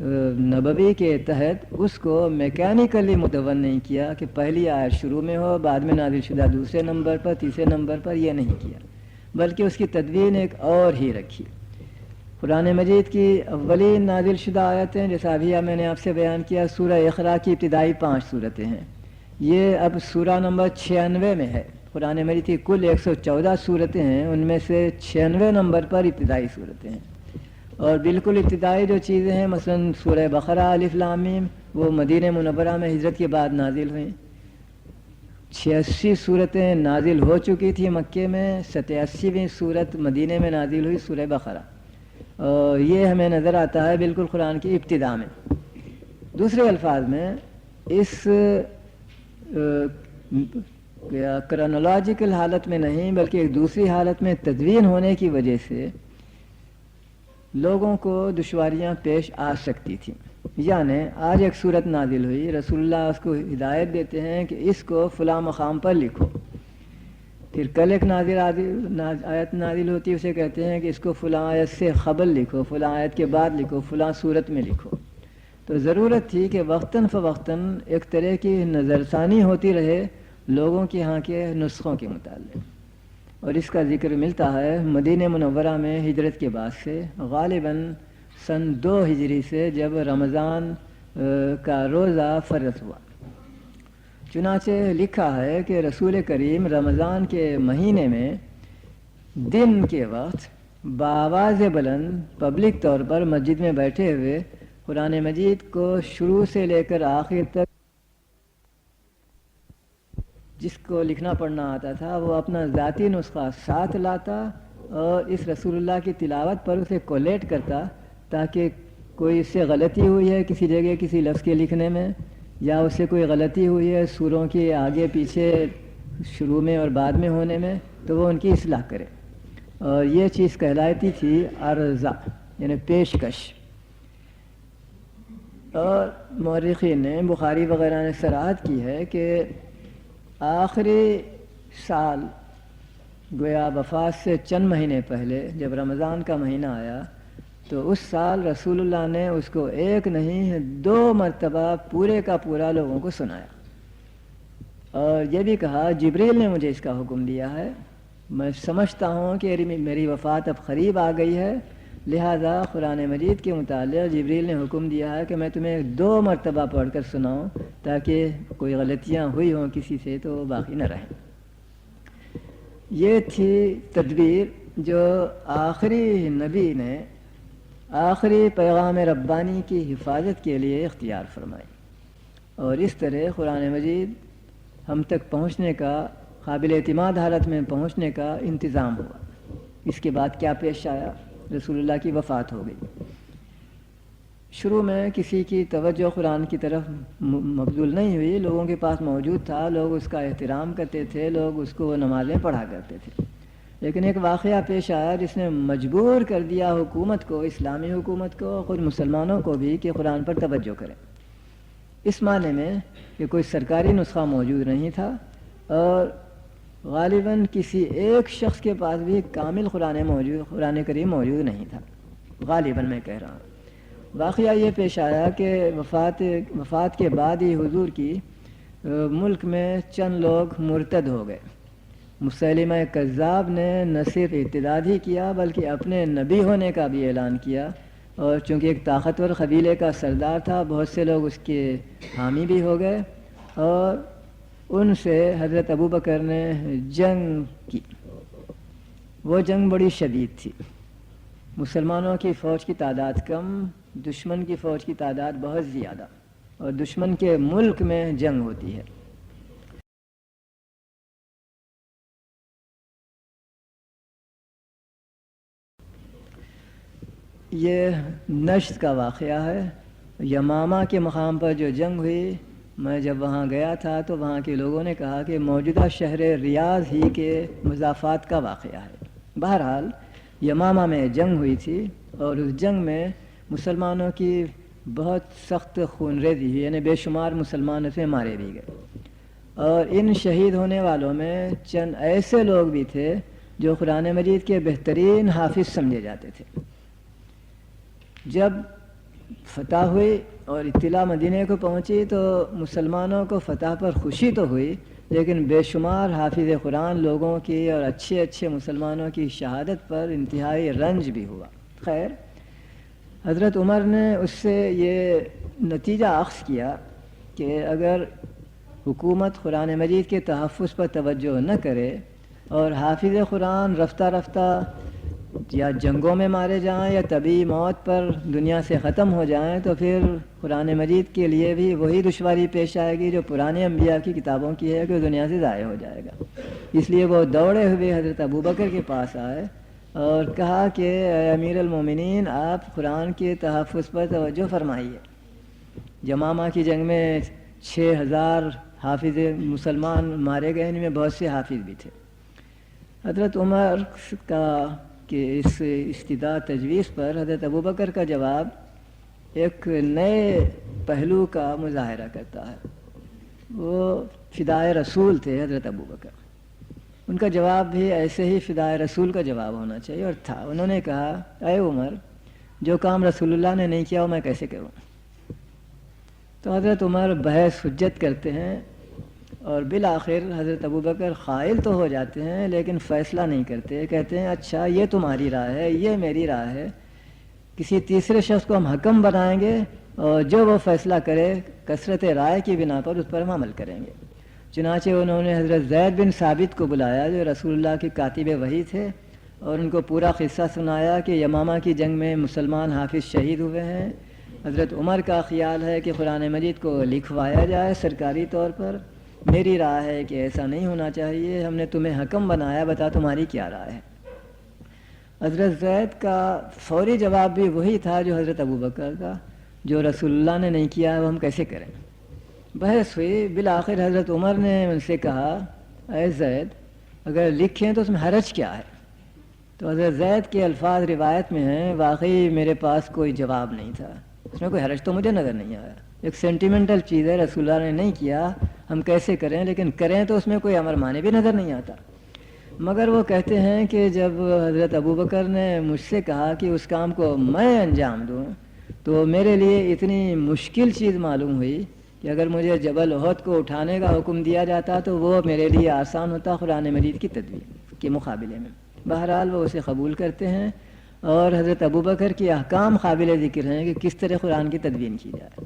نبوی کے تحت اس کو میکینیکلی مدون نہیں کیا کہ پہلی آیت شروع میں ہو بعد میں نازل شدہ دوسرے نمبر پر تیسرے نمبر پر, یہ نہیں کیا, بلکہ اس کی تدوین ایک اور ہی رکھی. قرآن مجید کی اولین نازل شدہ آیتیں جیسا ابھی میں نے آپ سے بیان کیا سورہ اقرا کی ابتدائی 5 صورتیں ہیں, یہ اب سورہ نمبر 96 میں ہے. قرآن مجید کی کل 114 صورتیں ہیں, ان میں سے 96 نمبر پر ابتدائی صورتیں ہیں, اور بالکل ابتدائی جو چیزیں ہیں مثلا سورہ بقرہ الف لام میم وہ مدینہ منورہ میں ہجرت کے بعد نازل ہوئیں. 86 صورتیں نازل ہو چکی تھی مکے میں, 87ویں صورت مدینہ میں نازل ہوئی سورہ بقرہ, اور یہ ہمیں نظر آتا ہے بالکل قرآن کی ابتدا میں. دوسرے الفاظ میں اس کرونالوجیکل حالت میں نہیں بلکہ ایک دوسری حالت میں تدوین ہونے کی وجہ سے لوگوں کو دشواریاں پیش آ سکتی تھیں. یعنی آج ایک صورت نازل ہوئی, رسول اللہ اس کو ہدایت دیتے ہیں کہ اس کو فلاں مقام پر لکھو, پھر کل ایک آیت نازل ہوتی ہے, اسے کہتے ہیں کہ اس کو فلاں آیت سے قبل لکھو, فلاں آیت کے بعد لکھو, فلاں صورت میں لکھو. تو ضرورت تھی کہ وقتاً فوقتاً ایک طرح کی نظر ثانی ہوتی رہے لوگوں کے ہاں کے نسخوں کے متعلق, اور اس کا ذکر ملتا ہے مدینہ منورہ میں ہجرت کے بعد سے, غالباً سن 2 ہجری سے جب رمضان کا روزہ فرض ہوا. چنانچہ لکھا ہے کہ رسول کریم رمضان کے مہینے میں دن کے وقت بآواز بلند پبلک طور پر مسجد میں بیٹھے ہوئے قرآن مجید کو شروع سے لے کر آخر تک جس کو لکھنا پڑھنا آتا تھا وہ اپنا ذاتی نسخہ ساتھ لاتا اور اس رسول اللہ کی تلاوت پر اسے کولیٹ کرتا تاکہ کوئی اس سے غلطی ہوئی ہے کسی جگہ کسی لفظ کے لکھنے میں یا اس سے کوئی غلطی ہوئی ہے سوروں کے آگے پیچھے شروع میں اور بعد میں ہونے میں تو وہ ان کی اصلاح کرے. اور یہ چیز کہلاتی تھی عرضہ یعنی پیشکش. اور مورخین نے بخاری وغیرہ نے صراحت کی ہے کہ آخری سال گویا وفات سے چند مہینے پہلے جب رمضان کا مہینہ آیا تو اس سال رسول اللہ نے اس کو ایک نہیں 2 مرتبہ پورے کا پورا لوگوں کو سنایا اور یہ بھی کہا جبریل نے مجھے اس کا حکم دیا ہے. میں سمجھتا ہوں کہ میری وفات اب قریب آ گئی ہے لہذا قرآن مجید کے متعلق جبریل نے حکم دیا ہے کہ میں تمہیں 2 مرتبہ پڑھ کر سناؤں تاکہ کوئی غلطیاں ہوئی ہوں کسی سے تو وہ باقی نہ رہیں. یہ تھی تدبیر جو آخری نبی نے آخری پیغام ربانی کی حفاظت کے لیے اختیار فرمائی اور اس طرح قرآن مجید ہم تک پہنچنے کا قابل اعتماد حالت میں پہنچنے کا انتظام ہوا. اس کے بعد کیا پیش آیا؟ رسول اللہ کی وفات ہو گئی. شروع میں کسی کی توجہ قرآن کی طرف مبذول نہیں ہوئی. لوگوں کے پاس موجود تھا, لوگ اس کا احترام کرتے تھے, لوگ اس کو نمازیں پڑھا کرتے تھے. لیکن ایک واقعہ پیش آیا جس نے مجبور کر دیا حکومت کو, اسلامی حکومت کو, خود مسلمانوں کو بھی کہ قرآن پر توجہ کریں. اس معنی میں کہ کوئی سرکاری نسخہ موجود نہیں تھا اور غالباً کسی ایک شخص کے پاس بھی کامل قرآن کریم موجود نہیں تھا. غالباً میں کہہ رہا ہوں. واقعہ یہ پیش آیا کہ وفات کے بعد ہی حضور کی ملک میں چند لوگ مرتد ہو گئے. مسیلمہ کذاب نے نہ صرف ارتداد ہی کیا بلکہ اپنے نبی ہونے کا بھی اعلان کیا اور چونکہ ایک طاقتور قبیلے کا سردار تھا بہت سے لوگ اس کے حامی بھی ہو گئے اور ان سے حضرت ابوبکر نے جنگ کی. وہ جنگ بڑی شدید تھی. مسلمانوں کی فوج کی تعداد کم, دشمن کی فوج کی تعداد بہت زیادہ اور دشمن کے ملک میں جنگ ہوتی ہے. یہ نشت کا واقعہ ہے. یمامہ کے مقام پر جو جنگ ہوئی, میں جب وہاں گیا تھا تو وہاں کے لوگوں نے کہا کہ موجودہ شہر ریاض ہی کے مضافات کا واقعہ ہے. بہرحال یمامہ میں جنگ ہوئی تھی اور اس جنگ میں مسلمانوں کی بہت سخت خون ریزی ہوئی, یعنی بے شمار مسلمان اسے مارے بھی گئے. اور ان شہید ہونے والوں میں چند ایسے لوگ بھی تھے جو قرآن مجید کے بہترین حافظ سمجھے جاتے تھے. جب فتح ہوئی اور اطلاع مدینے کو پہنچی تو مسلمانوں کو فتح پر خوشی تو ہوئی لیکن بے شمار حافظ قرآن لوگوں کی اور اچھے اچھے مسلمانوں کی شہادت پر انتہائی رنج بھی ہوا. خیر, حضرت عمر نے اس سے یہ نتیجہ اخذ کیا کہ اگر حکومت قرآن مجید کے تحفظ پر توجہ نہ کرے اور حافظ قرآن رفتہ رفتہ یا جنگوں میں مارے جائیں یا طبی موت پر دنیا سے ختم ہو جائیں تو پھر قرآن مجید کے لیے بھی وہی دشواری پیش آئے گی جو پرانے انبیاء کی کتابوں کی ہے کہ دنیا سے ضائع ہو جائے گا. اس لیے وہ دوڑے ہوئے حضرت ابوبکر کے پاس آئے اور کہا کہ اے امیر المومنین, آپ قرآن کے تحفظ پر توجہ فرمائیے. یمامہ کی جنگ میں 6000 حافظ مسلمان مارے گئے, ان میں بہت سے حافظ بھی تھے. حضرت عمر کا کہ اس استدعا تجویز پر حضرت ابوبکر کا جواب ایک نئے پہلو کا مظاہرہ کرتا ہے. وہ فدائے رسول تھے حضرت ابوبکر. ان کا جواب بھی ایسے ہی فدائے رسول کا جواب ہونا چاہیے اور تھا. انہوں نے کہا, اے عمر, جو کام رسول اللہ نے نہیں کیا وہ میں کیسے کروں. تو حضرت عمر بحث حجت کرتے ہیں اور بالآخر حضرت ابوبکر قائل تو ہو جاتے ہیں لیکن فیصلہ نہیں کرتے. کہتے ہیں اچھا یہ تمہاری رائے ہے, یہ میری رائے ہے, کسی تیسرے شخص کو ہم حکم بنائیں گے اور جو وہ فیصلہ کرے کثرت رائے کی بنا پر اس پر ہم عمل کریں گے. چنانچہ انہوں نے حضرت زید بن ثابت کو بلایا جو رسول اللہ کے کاتب وحی تھے اور ان کو پورا قصہ سنایا کہ یمامہ کی جنگ میں مسلمان حافظ شہید ہوئے ہیں. حضرت عمر کا خیال ہے کہ قرآن مجید کو لکھوایا جائے سرکاری طور پر. میری رائے ہے کہ ایسا نہیں ہونا چاہیے. ہم نے تمہیں حکم بنایا, بتا تمہاری کیا رائے ہے. حضرت زید کا فوری جواب بھی وہی تھا جو حضرت ابوبکر کا, جو رسول اللہ نے نہیں کیا وہ ہم کیسے کریں. بحث ہوئی. بالآخر حضرت عمر نے ان سے کہا, اے زید اگر لکھیں تو اس میں حرج کیا ہے. تو حضرت زید کے الفاظ روایت میں ہیں, واقعی میرے پاس کوئی جواب نہیں تھا, اس میں کوئی حرج تو مجھے نظر نہیں آیا. ایک سینٹیمنٹل چیز ہے, رسول اللہ نے نہیں کیا ہم کیسے کریں, لیکن کریں تو اس میں کوئی امر مانے بھی نظر نہیں آتا. مگر وہ کہتے ہیں کہ جب حضرت ابوبکر نے مجھ سے کہا کہ اس کام کو میں انجام دوں تو میرے لیے اتنی مشکل چیز معلوم ہوئی کہ اگر مجھے جبل احد کو اٹھانے کا حکم دیا جاتا تو وہ میرے لیے آسان ہوتا قرآن مجید کی تدوین کے مقابلے میں. بہرحال وہ اسے قبول کرتے ہیں, اور حضرت ابوبکر کی احکام قابل ذکر ہیں کہ کس طرح قرآن کی تدوین کی جائے.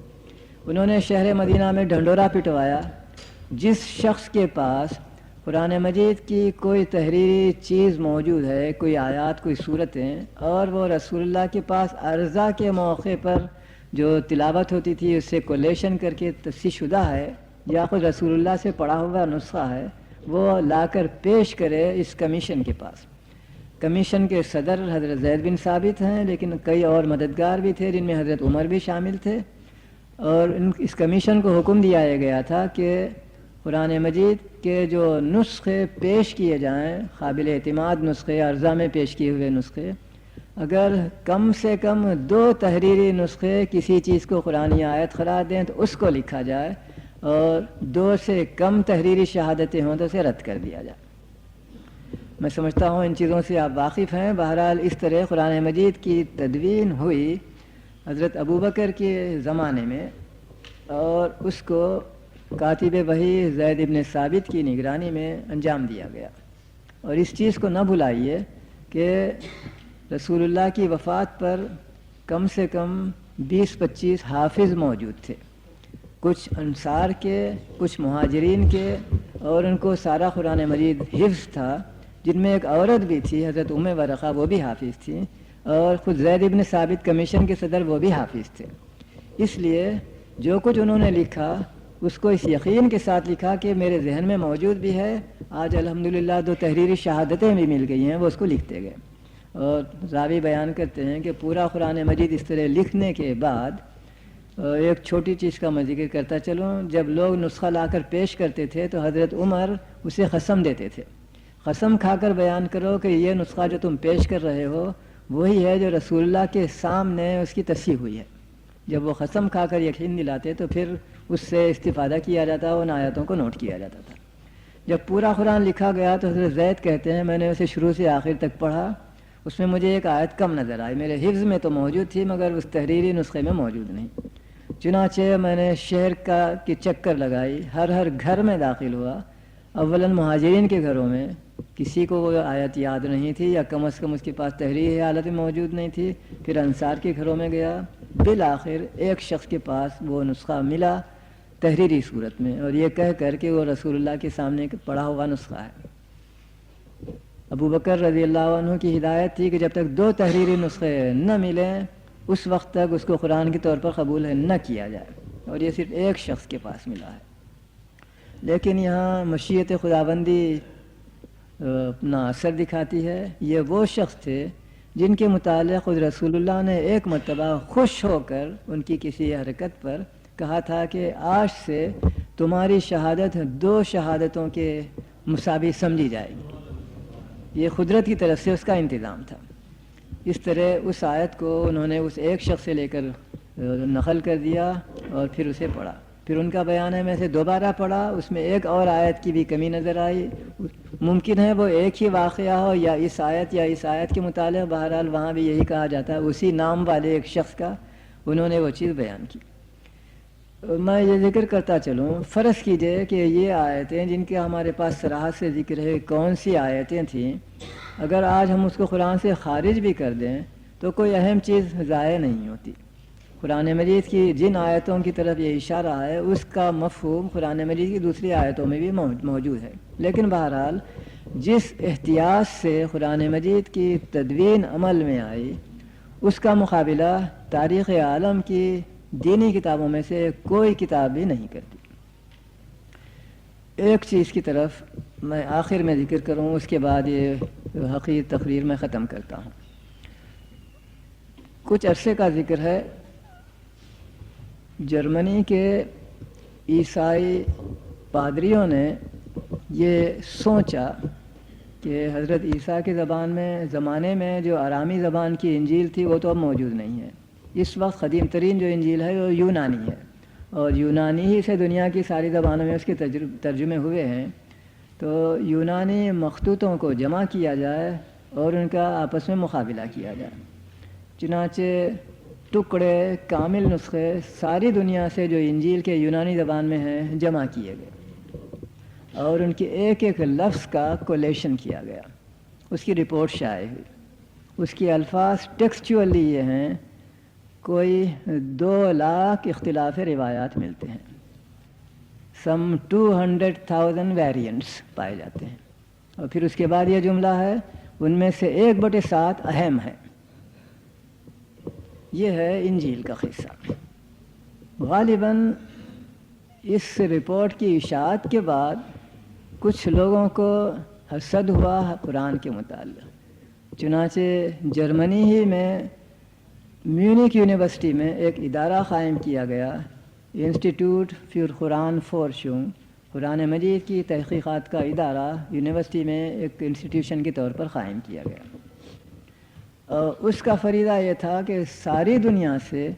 انہوں نے شہر مدینہ میں ڈھنڈورا پٹوایا. جس شخص کے پاس قرآن مجید کی کوئی تحریری چیز موجود ہے, کوئی آیات, کوئی صورتیں, اور وہ رسول اللہ کے پاس عرضہ کے موقع پر جو تلاوت ہوتی تھی اس سے کولیشن کر کے تصحیح شدہ ہے, یا خود رسول اللہ سے پڑھا ہوا نسخہ ہے, وہ لا کر پیش کرے اس کمیشن کے پاس. کمیشن کے صدر حضرت زید بن ثابت ہیں, لیکن کئی اور مددگار بھی تھے جن میں حضرت عمر بھی شامل تھے. اور اس کمیشن کو حکم دیا گیا تھا کہ قرآن مجید کے جو نسخے پیش کیے جائیں, قابل اعتماد نسخے, عرضہ میں پیش کیے ہوئے نسخے, اگر کم سے کم 2 تحریری نسخے کسی چیز کو قرآنی آیت قرار دیں تو اس کو لکھا جائے, اور 2 سے کم تحریری شہادتیں ہوں تو اسے رد کر دیا جائے. میں سمجھتا ہوں ان چیزوں سے آپ واقف ہیں. بہرحال اس طرح قرآن مجید کی تدوین ہوئی حضرت ابوبکر کے زمانے میں, اور اس کو کاتب وحی زید ابن ثابت کی نگرانی میں انجام دیا گیا. اور اس چیز کو نہ بھلائیے کہ رسول اللہ کی وفات پر کم سے کم 20-25 حافظ موجود تھے, کچھ انصار کے, کچھ مہاجرین کے, اور ان کو سارا قرآن مجید حفظ تھا, جن میں ایک عورت بھی تھی حضرت ام ورقہ, وہ بھی حافظ تھی, اور خود زید ابن ثابت کمیشن کے صدر وہ بھی حافظ تھے. اس لیے جو کچھ انہوں نے لکھا اس کو اس یقین کے ساتھ لکھا کہ میرے ذہن میں موجود بھی ہے. آج الحمدللہ 2 تحریری شہادتیں بھی مل گئی ہیں, وہ اس کو لکھتے گئے. اور راوی بیان کرتے ہیں کہ پورا قرآن مجید اس طرح لکھنے کے بعد ایک چھوٹی چیز کا میں ذکر کرتا چلوں. جب لوگ نسخہ لا کر پیش کرتے تھے تو حضرت عمر اسے قسم دیتے تھے, قسم کھا کر بیان کرو کہ یہ نسخہ جو تم پیش کر رہے ہو وہی ہے جو رسول اللہ کے سامنے اس کی تصحیح ہوئی ہے. جب وہ قسم کھا کر یقین دلاتے تو پھر اس سے استفادہ کیا جاتا, ان آیتوں کو نوٹ کیا جاتا تھا. جب پورا قرآن لکھا گیا تو حضرت زید کہتے ہیں میں نے اسے شروع سے آخر تک پڑھا, اس میں مجھے ایک آیت کم نظر آئی. میرے حفظ میں تو موجود تھی مگر اس تحریری نسخے میں موجود نہیں. چنانچہ میں نے شہر کی چکر لگائی, ہر گھر میں داخل ہوا. اولاً مہاجرین کے گھروں میں کسی کو وہ آیت یاد نہیں تھی, یا کم از کم اس کے پاس تحریری حالت میں موجود نہیں تھی. پھر انصار کے گھروں میں گیا, بالآخر ایک شخص کے پاس وہ نسخہ ملا تحریری صورت میں, اور یہ کہہ کر کہ وہ رسول اللہ کے سامنے پڑھا ہوا نسخہ ہے. ابوبکر رضی اللہ عنہ کی ہدایت تھی کہ جب تک 2 تحریری نسخے نہ ملیں اس وقت تک اس کو قرآن کے طور پر قبول نہ کیا جائے, اور یہ صرف ایک شخص کے پاس ملا ہے. لیکن یہاں مشیت خداوندی اپنا اثر دکھاتی ہے. یہ وہ شخص تھے جن کے متعلق خود رسول اللہ نے ایک مرتبہ خوش ہو کر ان کی کسی حرکت پر کہا تھا کہ آج سے تمہاری شہادت 2 شہادتوں کے مساوی سمجھی جائے گی. یہ قدرت کی طرف سے اس کا انتظام تھا. اس طرح اس آیت کو انہوں نے اس ایک شخص سے لے کر نقل کر دیا اور پھر اسے پڑھا. پھر ان کا بیان ہے میں اسے دوبارہ پڑھا, اس میں ایک اور آیت کی بھی کمی نظر آئی. ممکن ہے وہ ایک ہی واقعہ ہو یا اس آیت کے متعلق, بہرحال وہاں بھی یہی کہا جاتا ہے اسی نام والے ایک شخص کا انہوں نے وہ چیز بیان کی. میں یہ ذکر کرتا چلوں, فرض کیجئے کہ یہ آیتیں جن کے ہمارے پاس صراحت سے ذکر ہے کون سی آیتیں تھیں, اگر آج ہم اس کو قرآن سے خارج بھی کر دیں تو کوئی اہم چیز ضائع نہیں ہوتی. قرآن مجید کی جن آیتوں کی طرف یہ اشارہ ہے اس کا مفہوم قرآن مجید کی دوسری آیتوں میں بھی موجود ہے. لیکن بہرحال جس احتیاط سے قرآن مجید کی تدوین عمل میں آئی اس کا مقابلہ تاریخ عالم کی دینی کتابوں میں سے کوئی کتاب بھی نہیں کرتی۔ ایک چیز کی طرف میں آخر میں ذکر کروں، اس کے بعد یہ حقیر تقریر میں ختم کرتا ہوں۔ کچھ عرصے کا ذکر ہے، جرمنی کے عیسائی پادریوں نے یہ سوچا کہ حضرت عیسیٰ کے زمانے میں جو آرامی زبان کی انجیل تھی وہ تو اب موجود نہیں ہے۔ اس وقت قدیم ترین جو انجیل ہے وہ یونانی ہے، اور یونانی ہی سے دنیا کی ساری زبانوں میں اس کے ترجمے ہوئے ہیں۔ تو یونانی مخطوطوں کو جمع کیا جائے اور ان کا آپس میں مقابلہ کیا جائے۔ چنانچہ ٹکڑے کامل نسخے ساری دنیا سے جو انجیل کے یونانی زبان میں ہیں جمع کیے گئے اور ان کے ایک ایک لفظ کا کولیشن کیا گیا، اس کی رپورٹ شائع ہوئی۔ اس کے الفاظ ٹیکسچولی یہ ہیں، کوئی 2 لاکھ اختلاف روایات ملتے ہیں، سم 200,000 ویریئنٹس پائے جاتے ہیں، اور پھر اس کے بعد یہ جملہ ہے ان میں سے 1/7 اہم ہے۔ یہ ہے انجیل کا قصہ۔ غالباً اس رپورٹ کی اشاعت کے بعد کچھ لوگوں کو حسد ہوا قرآن کے متعلق، چنانچہ جرمنی ہی میں میونک یونیورسٹی میں ایک ادارہ قائم کیا گیا، انسٹیٹیوٹ فیر قرآن فورشنگ، قرآن مجید کی تحقیقات کا ادارہ یونیورسٹی میں ایک انسٹیٹیوشن کے طور پر قائم کیا گیا۔ اس کا فریضہ یہ تھا کہ ساری دنیا سے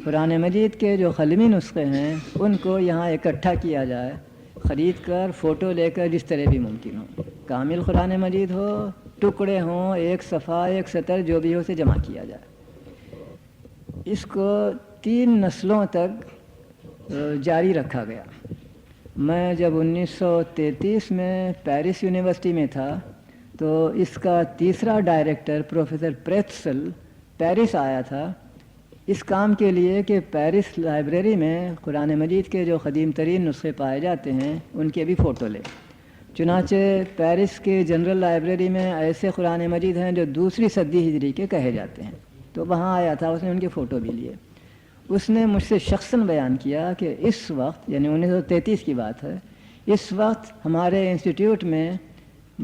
قرآن مجید کے جو قلمی نسخے ہیں ان کو یہاں اکٹھا کیا جائے، خرید کر فوٹو لے کر جس طرح بھی ممکن ہو، کامل قرآن مجید ہو، ٹکڑے ہوں، 1 صفحہ 1 سطر جو بھی ہو اسے جمع کیا جائے۔ اس کو 3 نسلوں تک جاری رکھا گیا۔ میں جب 1933 میں پیرس یونیورسٹی میں تھا تو اس کا تیسرا ڈائریکٹر پروفیسر پریتسل پیرس آیا تھا اس کام کے لیے کہ پیرس لائبریری میں قرآن مجید کے جو قدیم ترین نسخے پائے جاتے ہیں ان کے بھی فوٹو لے۔ چنانچہ پیرس کے جنرل لائبریری میں ایسے قرآن مجید ہیں جو 2 صدی ہجری کے کہے جاتے ہیں، تو وہاں آیا تھا، اس نے ان کے فوٹو بھی لیے۔ اس نے مجھ سے شخصاً بیان کیا کہ اس وقت یعنی 1933 کی بات ہے، اس وقت ہمارے انسٹیٹیوٹ میں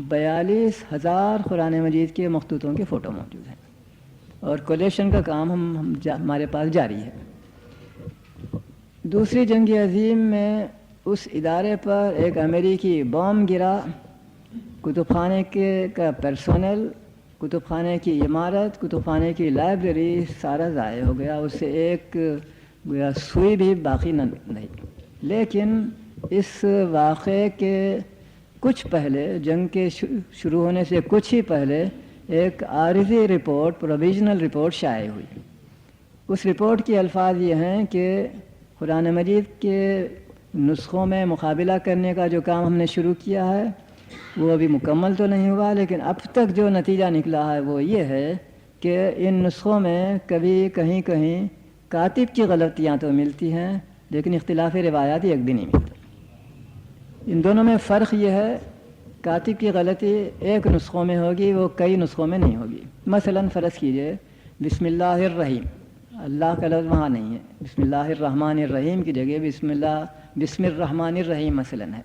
42,000 قرآن مجید کے مخطوطوں کے فوٹو موجود ہیں، اور کولیشن کا کام ہمارے پاس جاری ہے۔ دوسری جنگ عظیم میں اس ادارے پر ایک امریکی بم گرا، کتب خانے کا پرسونل، کتب خانے کی عمارت، کتب خانے کی لائبریری سارا ضائع ہو گیا، اس سے ایک سوئی بھی باقی نہیں۔ لیکن اس واقعے کے کچھ پہلے، جنگ کے شروع ہونے سے کچھ ہی پہلے، ایک عارضی رپورٹ، پروویژنل رپورٹ شائع ہوئی۔ اس رپورٹ کے الفاظ یہ ہیں کہ قرآن مجید کے نسخوں میں مقابلہ کرنے کا جو کام ہم نے شروع کیا ہے وہ ابھی مکمل تو نہیں ہوا، لیکن اب تک جو نتیجہ نکلا ہے وہ یہ ہے کہ ان نسخوں میں کبھی کہیں کاتب کی غلطیاں تو ملتی ہیں لیکن اختلاف روایات ایک بھی نہیں ملتا۔ ان دونوں میں فرق یہ ہے، کاتب کی غلطی ایک نسخوں میں ہوگی، وہ کئی نسخوں میں نہیں ہوگی۔ مثلا فرض کیجئے بسم اللہ الرحیم، اللہ کا لفظ وہاں نہیں ہے، بسم اللہ الرحمن الرحیم کی جگہ بسم الرحمن الرحیم مثلا ہے،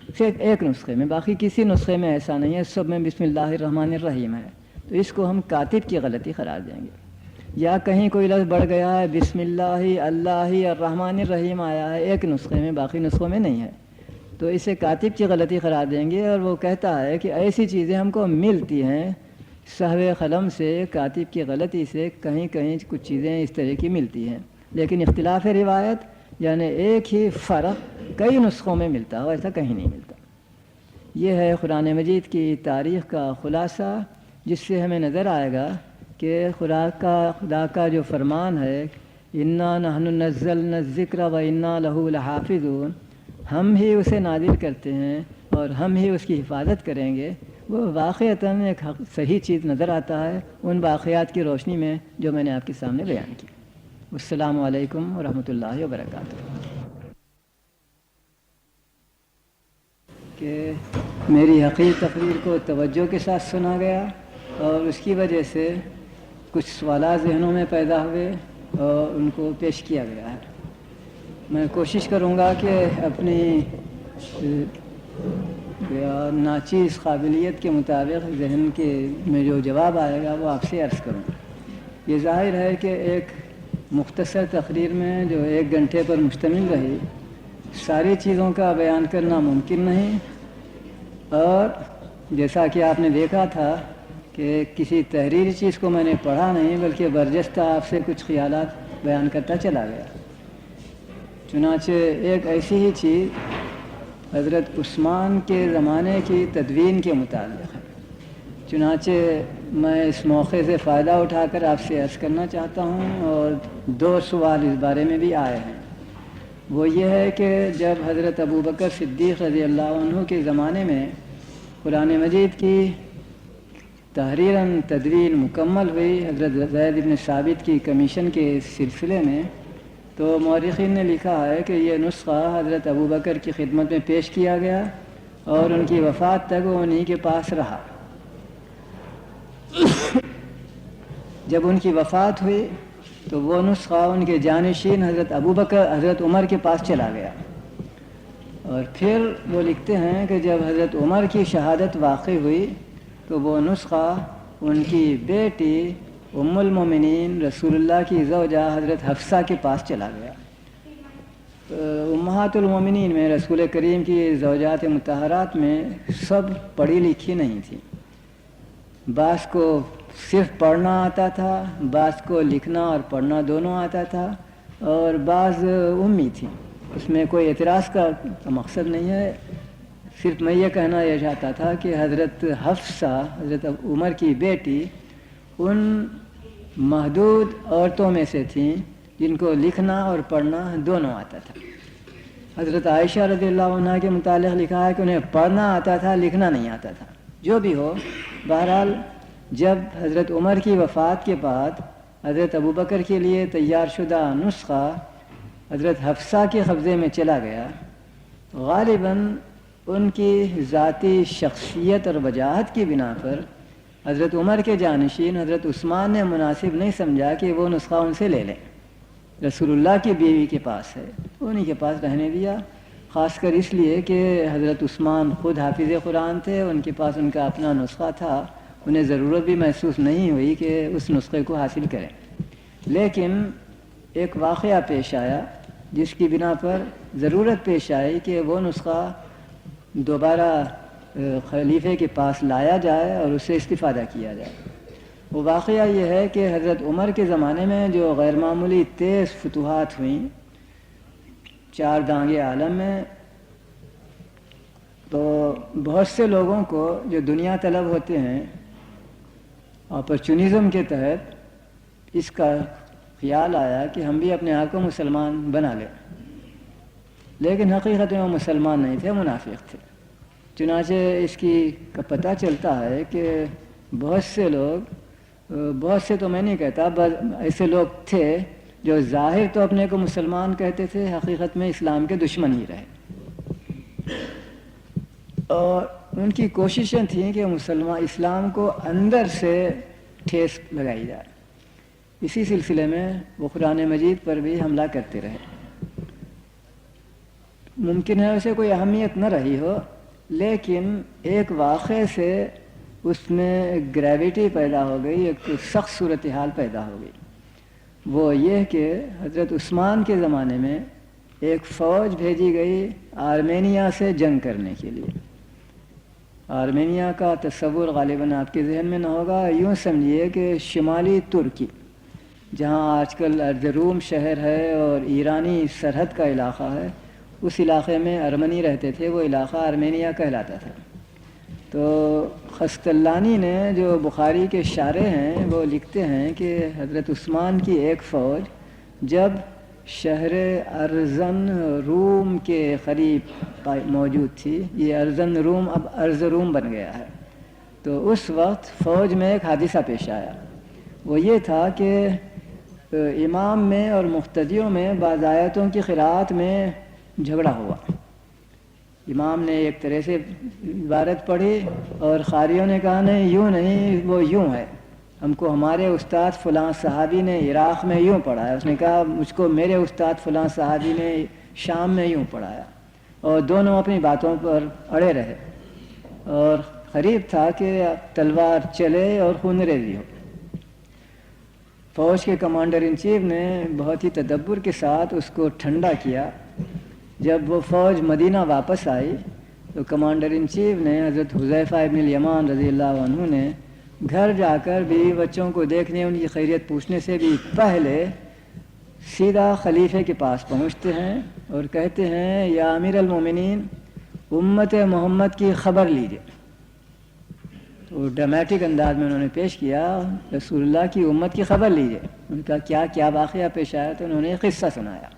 صرف ایک نسخے میں، باقی کسی نسخے میں ایسا نہیں ہے، سب میں بسم اللہ الرحمن الرحیم ہے، تو اس کو ہم کاتب کی غلطی قرار دیں گے۔ یا کہیں کوئی لفظ بڑھ گیا ہے، بسم اللہ الرحمن الرحیم آیا ہے ایک نسخے میں، باقی نسخوں میں نہیں ہے، تو اسے کاتب کی غلطی قرار دیں گے، اور وہ کہتا ہے کہ ایسی چیزیں ہم کو ملتی ہیں سہو قلم سے، کاتب کی غلطی سے کہیں کچھ چیزیں اس طرح کی ملتی ہیں، لیکن اختلاف روایت یعنی ایک ہی فرق کئی نسخوں میں ملتا ہو ایسا کہیں نہیں ملتا۔ یہ ہے قرآن مجید کی تاریخ کا خلاصہ، جس سے ہمیں نظر آئے گا کہ خدا کا جو فرمان ہے انا نحن نزلنا الذکر و انا لہ لحافظون، ہم ہی اسے نازل کرتے ہیں اور ہم ہی اس کی حفاظت کریں گے، وہ واقعتاً ایک صحیح چیز نظر آتا ہے ان واقعات کی روشنی میں جو میں نے آپ کے سامنے بیان کی۔ السلام علیکم ورحمۃ اللہ وبرکاتہ۔ کہ میری حقیر تقریر کو توجہ کے ساتھ سنا گیا اور اس کی وجہ سے کچھ سوالات ذہنوں میں پیدا ہوئے اور ان کو پیش کیا گیا ہے۔ میں کوشش کروں گا کہ اپنی ناچیز قابلیت کے مطابق ذہن کے میں جو جواب آئے گا وہ آپ سے عرض کروں۔ یہ ظاہر ہے کہ ایک مختصر تقریر میں جو 1 گھنٹے پر مشتمل رہی، ساری چیزوں کا بیان کرنا ممکن نہیں، اور جیسا کہ آپ نے دیکھا تھا کہ کسی تحریری چیز کو میں نے پڑھا نہیں بلکہ برجستہ آپ سے کچھ خیالات بیان کرتا چلا گیا۔ چنانچہ ایک ایسی ہی چیز حضرت عثمان کے زمانے کی تدوین کے متعلق ہے۔ چنانچہ میں اس موقع سے فائدہ اٹھا کر آپ سے عرض کرنا چاہتا ہوں، اور 2 سوال اس بارے میں بھی آئے ہیں۔ وہ یہ ہے کہ جب حضرت ابوبکر صدیق رضی اللہ عنہ کے زمانے میں قرآن مجید کی تحریراً تدوین مکمل ہوئی حضرت زید بن ثابت کی کمیشن کے سلسلے میں، تو مورخین نے لکھا ہے کہ یہ نسخہ حضرت ابوبکر کی خدمت میں پیش کیا گیا اور ان کی وفات تک وہ انہی کے پاس رہا۔ جب ان کی وفات ہوئی تو وہ نسخہ ان کے جانشین حضرت عمر کے پاس چلا گیا، اور پھر وہ لکھتے ہیں کہ جب حضرت عمر کی شہادت واقع ہوئی تو وہ نسخہ ان کی بیٹی ام المومنین رسول اللہ کی زوجہ حضرت حفصہ کے پاس چلا گیا۔ امہات المومنین میں رسول کریم کی زوجات مطہرات میں سب پڑھی لکھی نہیں تھیں، بعض کو صرف پڑھنا آتا تھا، بعض کو لکھنا اور پڑھنا دونوں آتا تھا، اور بعض امی تھیں۔ اس میں کوئی اعتراض کا مقصد نہیں ہے، صرف میں یہ کہنا یہ چاہتا تھا کہ حضرت حفصہ حضرت عمر کی بیٹی ان محدود عورتوں میں سے تھیں جن کو لکھنا اور پڑھنا دونوں آتا تھا۔ حضرت عائشہ رضی اللہ عنہ کے متعلق لکھا ہے کہ انہیں پڑھنا آتا تھا، لکھنا نہیں آتا تھا۔ جو بھی ہو، بہرحال جب حضرت عمر کی وفات کے بعد حضرت ابوبکر کے لیے تیار شدہ نسخہ حضرت حفصہ کے قبضے میں چلا گیا، غالباً ان کی ذاتی شخصیت اور وجاہت کی بنا پر حضرت عمر کے جانشین حضرت عثمان نے مناسب نہیں سمجھا کہ وہ نسخہ ان سے لے لیں۔ رسول اللہ کی بیوی کے پاس ہے، انہی کے پاس رہنے دیا، خاص کر اس لیے کہ حضرت عثمان خود حافظ قرآن تھے، ان کے پاس ان کا اپنا نسخہ تھا، انہیں ضرورت بھی محسوس نہیں ہوئی کہ اس نسخے کو حاصل کریں۔ لیکن ایک واقعہ پیش آیا جس کی بنا پر ضرورت پیش آئی کہ وہ نسخہ دوبارہ خلیفے کے پاس لایا جائے اور اس سے استفادہ کیا جائے۔ وہ واقعہ یہ ہے کہ حضرت عمر کے زمانے میں جو غیر معمولی تیز فتوحات ہوئیں 4 دانگے عالم میں، تو بہت سے لوگوں کو جو دنیا طلب ہوتے ہیں اپرچونزم کے تحت اس کا خیال آیا کہ ہم بھی اپنے آپ کو مسلمان بنا لیں، لیکن حقیقت میں وہ مسلمان نہیں تھے، منافق تھے۔ چنانچہ اس کی کا پتہ چلتا ہے کہ بہت سے لوگ، بہت سے تو میں نہیں کہتا، ایسے لوگ تھے جو ظاہر تو اپنے کو مسلمان کہتے تھے، حقیقت میں اسلام کے دشمن ہی رہے، اور ان کی کوششیں تھیں کہ اسلام کو اندر سے ٹھیس لگائی جائے۔ اسی سلسلے میں وہ قرآن مجید پر بھی حملہ کرتے رہے۔ ممکن ہے اسے کوئی اہمیت نہ رہی ہو، لیکن ایک واقعے سے اس میں گریویٹی پیدا ہو گئی، ایک سخت صورتحال پیدا ہو گئی۔ وہ یہ کہ حضرت عثمان کے زمانے میں ایک فوج بھیجی گئی آرمینیا سے جنگ کرنے کے لیے۔ آرمینیا کا تصور غالباً آپ کے ذہن میں نہ ہوگا، یوں سمجھیے کہ شمالی ترکی، جہاں آج کل ارزروم شہر ہے اور ایرانی سرحد کا علاقہ ہے، اس علاقے میں ارمنی رہتے تھے، وہ علاقہ آرمینیا کہلاتا تھا۔ تو خستلانی نے جو بخاری کے شارح ہیں وہ لکھتے ہیں کہ حضرت عثمان کی ایک فوج جب شہر ارزن روم کے قریب موجود تھی، یہ ارزن روم اب ارز روم بن گیا ہے، تو اس وقت فوج میں ایک حادثہ پیش آیا۔ وہ یہ تھا کہ امام میں اور مقتدیوں میں بعض آیتوں کی قراءت میں جھگڑا ہوا، امام نے ایک طرح سے عبارت پڑھی اور قاریوں نے کہا نہیں یوں نہیں، وہ یوں ہے، ہم کو ہمارے استاد فلاں صحابی نے عراق میں یوں پڑھایا، اس نے کہا مجھ کو میرے استاد فلاں صحابی نے شام میں یوں پڑھایا، اور دونوں اپنی باتوں پر اڑے رہے، اور قریب تھا کہ تلوار چلے اور خون ریزی ہو۔ فوج کے کمانڈر ان چیف نے بہت ہی تدبر کے ساتھ اس کو ٹھنڈا کیا۔ جب وہ فوج مدینہ واپس آئی تو کمانڈر ان چیف نے حضرت حذیفہ ابن الیمان رضی اللہ عنہ نے گھر جا کر بیوی بچوں کو دیکھنے، ان کی خیریت پوچھنے سے بھی پہلے سیدھا خلیفے کے پاس پہنچتے ہیں اور کہتے ہیں یا امیر المومنین، امت محمد کی خبر لیجیے۔ تو ڈرامیٹک انداز میں انہوں نے پیش کیا، رسول اللہ کی امت کی خبر لیجیے۔ ان کا کیا واقعہ پیش آیا تو انہوں نے قصہ سنایا۔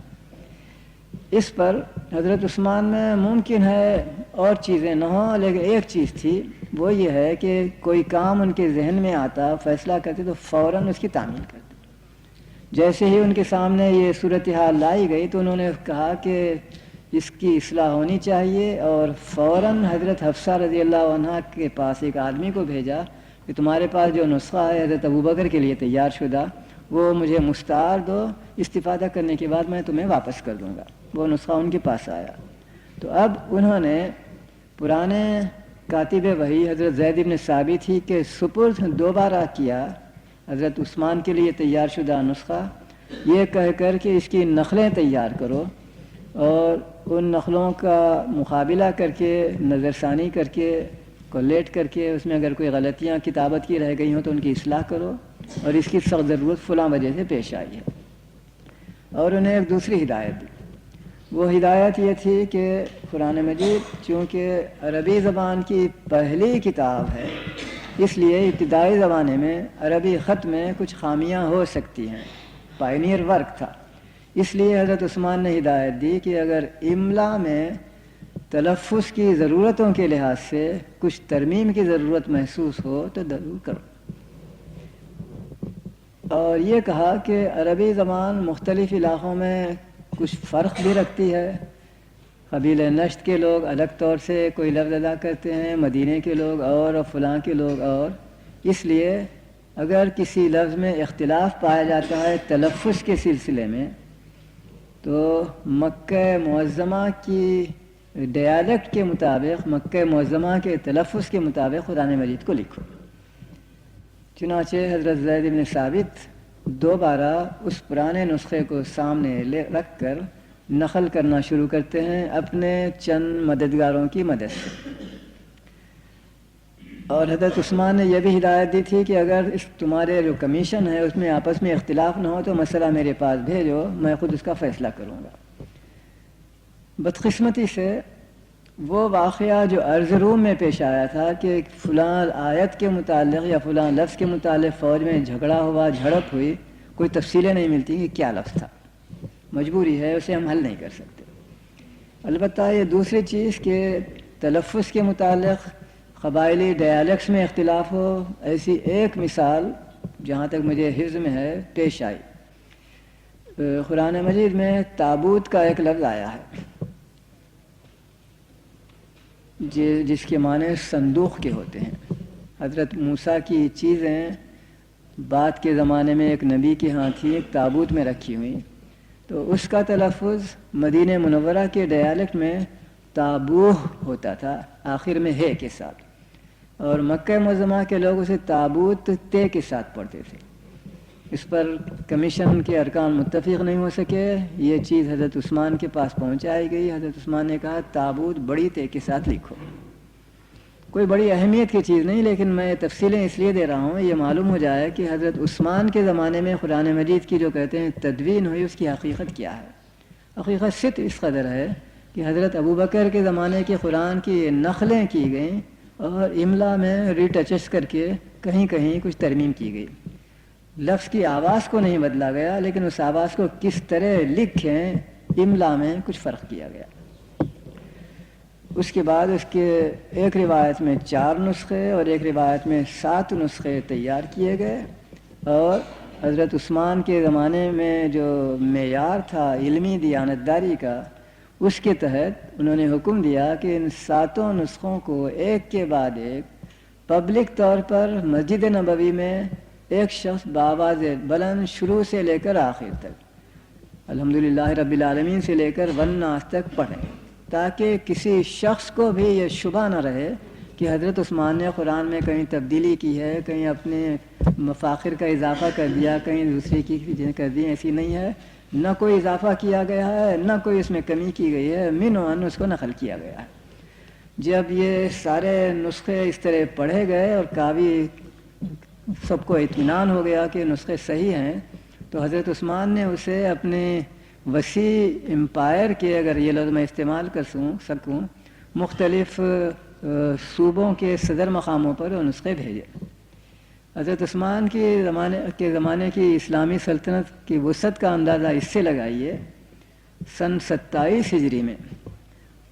اس پر حضرت عثمان میں ممکن ہے اور چیزیں نہ ہوں، لیکن ایک چیز تھی، وہ یہ ہے کہ کوئی کام ان کے ذہن میں آتا، فیصلہ کرتے تو فوراً اس کی تعمیل کرتے۔ جیسے ہی ان کے سامنے یہ صورتحال لائی گئی تو انہوں نے کہا کہ اس کی اصلاح ہونی چاہیے، اور فوراً حضرت حفصہ رضی اللہ عنہ کے پاس ایک آدمی کو بھیجا کہ تمہارے پاس جو نسخہ ہے حضرت ابوبکر کے لیے تیار شدہ، وہ مجھے مستعار دو، استفادہ کرنے کے بعد میں تمہیں واپس کر دوں گا۔ وہ نسخہ ان کے پاس آیا تو اب انہوں نے پرانے کاتب وحی حضرت زید بن ثابت ہی کے سپرد دوبارہ کیا حضرت عثمان کے لیے تیار شدہ نسخہ، یہ کہہ کر کہ اس کی نقلیں تیار کرو، اور ان نقلوں کا مقابلہ کر کے، نظر ثانی کر کے، کولیٹ کر کے، اس میں اگر کوئی غلطیاں کتابت کی رہ گئی ہوں تو ان کی اصلاح کرو، اور اس کی سخت ضرورت فلاں وجہ سے پیش آئی ہے۔ اور انہیں ایک دوسری ہدایت دی، وہ ہدایت یہ تھی کہ قرآن مجید چونکہ عربی زبان کی پہلی کتاب ہے، اس لیے ابتدائی زمانے میں عربی خط میں کچھ خامیاں ہو سکتی ہیں، پائنیئر ورک تھا، اس لیے حضرت عثمان نے ہدایت دی کہ اگر املا میں تلفظ کی ضرورتوں کے لحاظ سے کچھ ترمیم کی ضرورت محسوس ہو تو ضرور کرو۔ اور یہ کہا کہ عربی زبان مختلف علاقوں میں کچھ فرق بھی رکھتی ہے، قبیلہ نشت کے لوگ الگ طور سے کوئی لفظ ادا کرتے ہیں، مدینے کے لوگ اور فلاں کے لوگ اور، اس لیے اگر کسی لفظ میں اختلاف پایا جاتا ہے تلفظ کے سلسلے میں تو مکہ معظمہ کی ڈیالیکٹ کے مطابق، مکہ معظمہ کے تلفظ کے مطابق قرآن مجید کو لکھو۔ چنانچہ حضرت زید بن ثابت دوبارہ اس پرانے نسخے کو سامنے رکھ کر نقل کرنا شروع کرتے ہیں اپنے چند مددگاروں کی مدد سے۔ اور حضرت عثمان نے یہ بھی ہدایت دی تھی کہ اگر اس تمہارے جو کمیشن ہے اس میں آپس میں اختلاف نہ ہو تو مسئلہ میرے پاس بھیجو، میں خود اس کا فیصلہ کروں گا۔ بدقسمتی سے وہ واقعہ جو عرض روم میں پیش آیا تھا کہ فلاں آیت کے متعلق یا فلاں لفظ کے متعلق فوج میں جھگڑا ہوا، جھڑپ ہوئی، کوئی تفصیلیں نہیں ملتی کہ کیا لفظ تھا، مجبوری ہے، اسے ہم حل نہیں کر سکتے۔ البتہ یہ دوسری چیز کہ تلفظ کے متعلق قبائلی ڈیالیکٹس میں اختلاف ہو، ایسی ایک مثال جہاں تک مجھے حفظ میں ہے پیش آئی۔ قرآن مجید میں تابوت کا ایک لفظ آیا ہے جس کے معنی صندوق کے ہوتے ہیں۔ حضرت موسیٰ کی چیزیں بعد کے زمانے میں ایک نبی کے ہاں تھی، ایک تابوت میں رکھی ہوئی، تو اس کا تلفظ مدینہ منورہ کے ڈیالیکٹ میں تابوہ ہوتا تھا، آخر میں ہے کے ساتھ، اور مکہ معظمہ کے لوگ اسے تابوت تے کے ساتھ پڑھتے تھے۔ اس پر کمیشن کے ارکان متفق نہیں ہو سکے، یہ چیز حضرت عثمان کے پاس پہنچائی گئی۔ حضرت عثمان نے کہا تابوت بڑی تے کے ساتھ لکھو، کوئی بڑی اہمیت کی چیز نہیں، لیکن میں تفصیلیں اس لیے دے رہا ہوں یہ معلوم ہو جائے کہ حضرت عثمان کے زمانے میں قرآن مجید کی جو کہتے ہیں تدوین ہوئی، اس کی حقیقت کیا ہے۔ حقیقت صرف اس قدر ہے کہ حضرت ابوبکر کے زمانے کے قرآن کی نقلیں کی گئیں اور املا میں ریٹچز کر کے کہیں کہیں کچھ ترمیم کی گئی، لفظ کی آواز کو نہیں بدلا گیا، لیکن اس آواز کو کس طرح لکھیں املا میں کچھ فرق کیا گیا۔ اس کے بعد اس کے ایک روایت میں 4 نسخے اور ایک روایت میں 7 نسخے تیار کیے گئے، اور حضرت عثمان کے زمانے میں جو معیار تھا علمی دیانتداری کا، اس کے تحت انہوں نے حکم دیا کہ ان 7 نسخوں کو ایک کے بعد ایک پبلک طور پر مسجد نبوی میں ایک شخص بآواز بلند شروع سے لے کر آخر تک الحمدللہ رب العالمین سے لے کر والناس تک پڑھیں، تاکہ کسی شخص کو بھی یہ شبہ نہ رہے کہ حضرت عثمان نے قرآن میں کہیں تبدیلی کی ہے، کہیں اپنے مفاخر کا اضافہ کر دیا، کہیں دوسرے کی کر دی. ایسی نہیں ہے، نہ کوئی اضافہ کیا گیا ہے، نہ کوئی اس میں کمی کی گئی ہے، من و ان اس کو نقل کیا گیا ہے. جب یہ سارے نسخے اس طرح پڑھے گئے اور کافی سب کو اطمینان ہو گیا کہ نسخے صحیح ہیں، تو حضرت عثمان نے اسے اپنے وسیع امپائر کے، اگر یہ لفظ میں استعمال کر سکوں، مختلف صوبوں کے صدر مقاموں پر وہ نسخے بھیجے. حضرت عثمان کے زمانے کی اسلامی سلطنت کی وسعت کا اندازہ اس سے لگائیے. سن 27 ہجری میں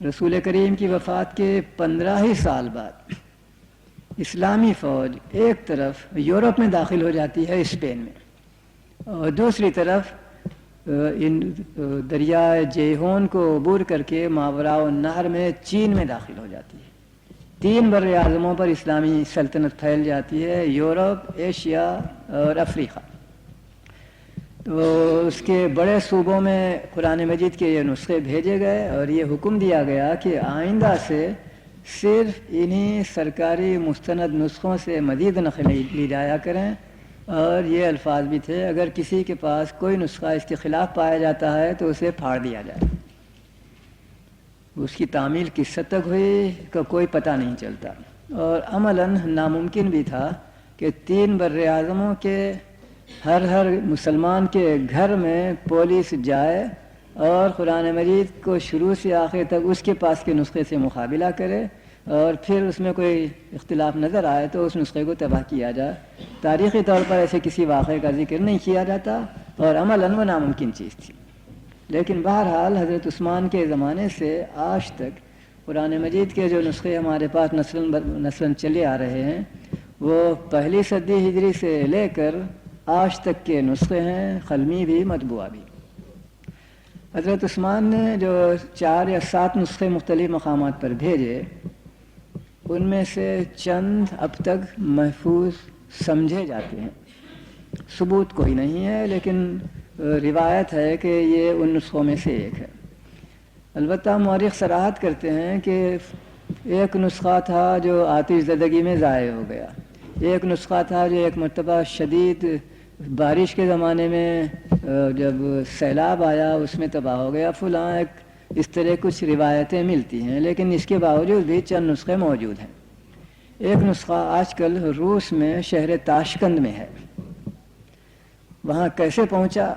رسول کریم کی وفات کے 15 ہی سال بعد اسلامی فوج ایک طرف یورپ میں داخل ہو جاتی ہے، اسپین میں، اور دوسری طرف دریائے جیہون کو عبور کر کے ماوراء النہر میں چین میں داخل ہو جاتی ہے. 3 بر اعظموں پر اسلامی سلطنت پھیل جاتی ہے، یورپ، ایشیا اور افریقہ. تو اس کے بڑے صوبوں میں قرآن مجید کے یہ نسخے بھیجے گئے اور یہ حکم دیا گیا کہ آئندہ سے صرف انہی سرکاری مستند نسخوں سے مزید نقلیں لی جایا کریں. اور یہ الفاظ بھی تھے، اگر کسی کے پاس کوئی نسخہ اس کے خلاف پایا جاتا ہے تو اسے پھاڑ دیا جائے. اس کی تعمیل کس حد تک ہوئی کا کوئی پتہ نہیں چلتا، اور عملاً ناممکن بھی تھا کہ 3 بر اعظموں کے ہر مسلمان کے گھر میں پولیس جائے اور قرآن مجید کو شروع سے آخر تک اس کے پاس کے نسخے سے مقابلہ کرے، اور پھر اس میں کوئی اختلاف نظر آئے تو اس نسخے کو تباہ کیا جائے. تاریخی طور پر ایسے کسی واقعے کا ذکر نہیں کیا جاتا اور عملاً وہ ناممکن چیز تھی. لیکن بہرحال حضرت عثمان کے زمانے سے آج تک قرآن مجید کے جو نسخے ہمارے پاس نسلاً چلے آ رہے ہیں، وہ 1 صدی ہجری سے لے کر آج تک کے نسخے ہیں، قلمی بھی مطبوعہ بھی. حضرت عثمان نے جو 4 یا 7 نسخے مختلف مقامات پر بھیجے، ان میں سے چند اب تک محفوظ سمجھے جاتے ہیں. ثبوت کوئی نہیں ہے، لیکن روایت ہے کہ یہ ان نسخوں میں سے ایک ہے. البتہ مورخ صراحت کرتے ہیں کہ ایک نسخہ تھا جو آتش زدگی میں ضائع ہو گیا، ایک نسخہ تھا جو ایک مرتبہ شدید بارش کے زمانے میں جب سیلاب آیا اس میں تباہ ہو گیا فلاں. ایک اس طرح کچھ روایتیں ملتی ہیں، لیکن اس کے باوجود بھی چند نسخے موجود ہیں. ایک نسخہ آج کل روس میں شہر تاشقند میں ہے. وہاں کیسے پہنچا،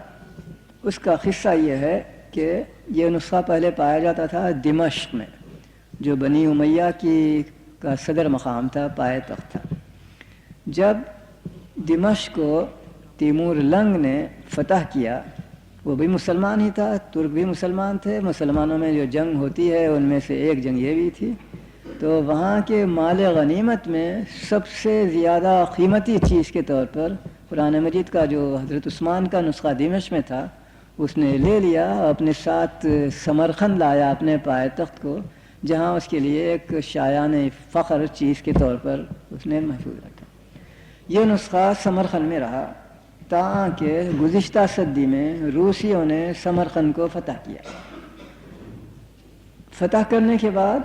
اس کا قصہ یہ ہے کہ یہ نسخہ پہلے پایا جاتا تھا دمشق میں، جو بنی امیہ کا صدر مقام تھا، پائے تخت تھا. جب دمشق کو تیمور لنگ نے فتح کیا، وہ بھی مسلمان ہی تھا، ترک بھی مسلمان تھے. مسلمانوں میں جو جنگ ہوتی ہے ان میں سے ایک جنگ یہ بھی تھی. تو وہاں کے مال غنیمت میں سب سے زیادہ قیمتی چیز کے طور پر قرآن مجید کا جو حضرت عثمان کا نسخہ دمشق میں تھا اس نے لے لیا، اپنے ساتھ سمرقند لایا اپنے پائے تخت کو، جہاں اس کے لیے ایک شایان فخر چیز کے طور پر اس نے محفوظ رکھا. یہ نسخہ سمرقند میں رہا تاکہ گزشتہ صدی میں روسیوں نے سمرقند کو فتح کیا. فتح کرنے کے بعد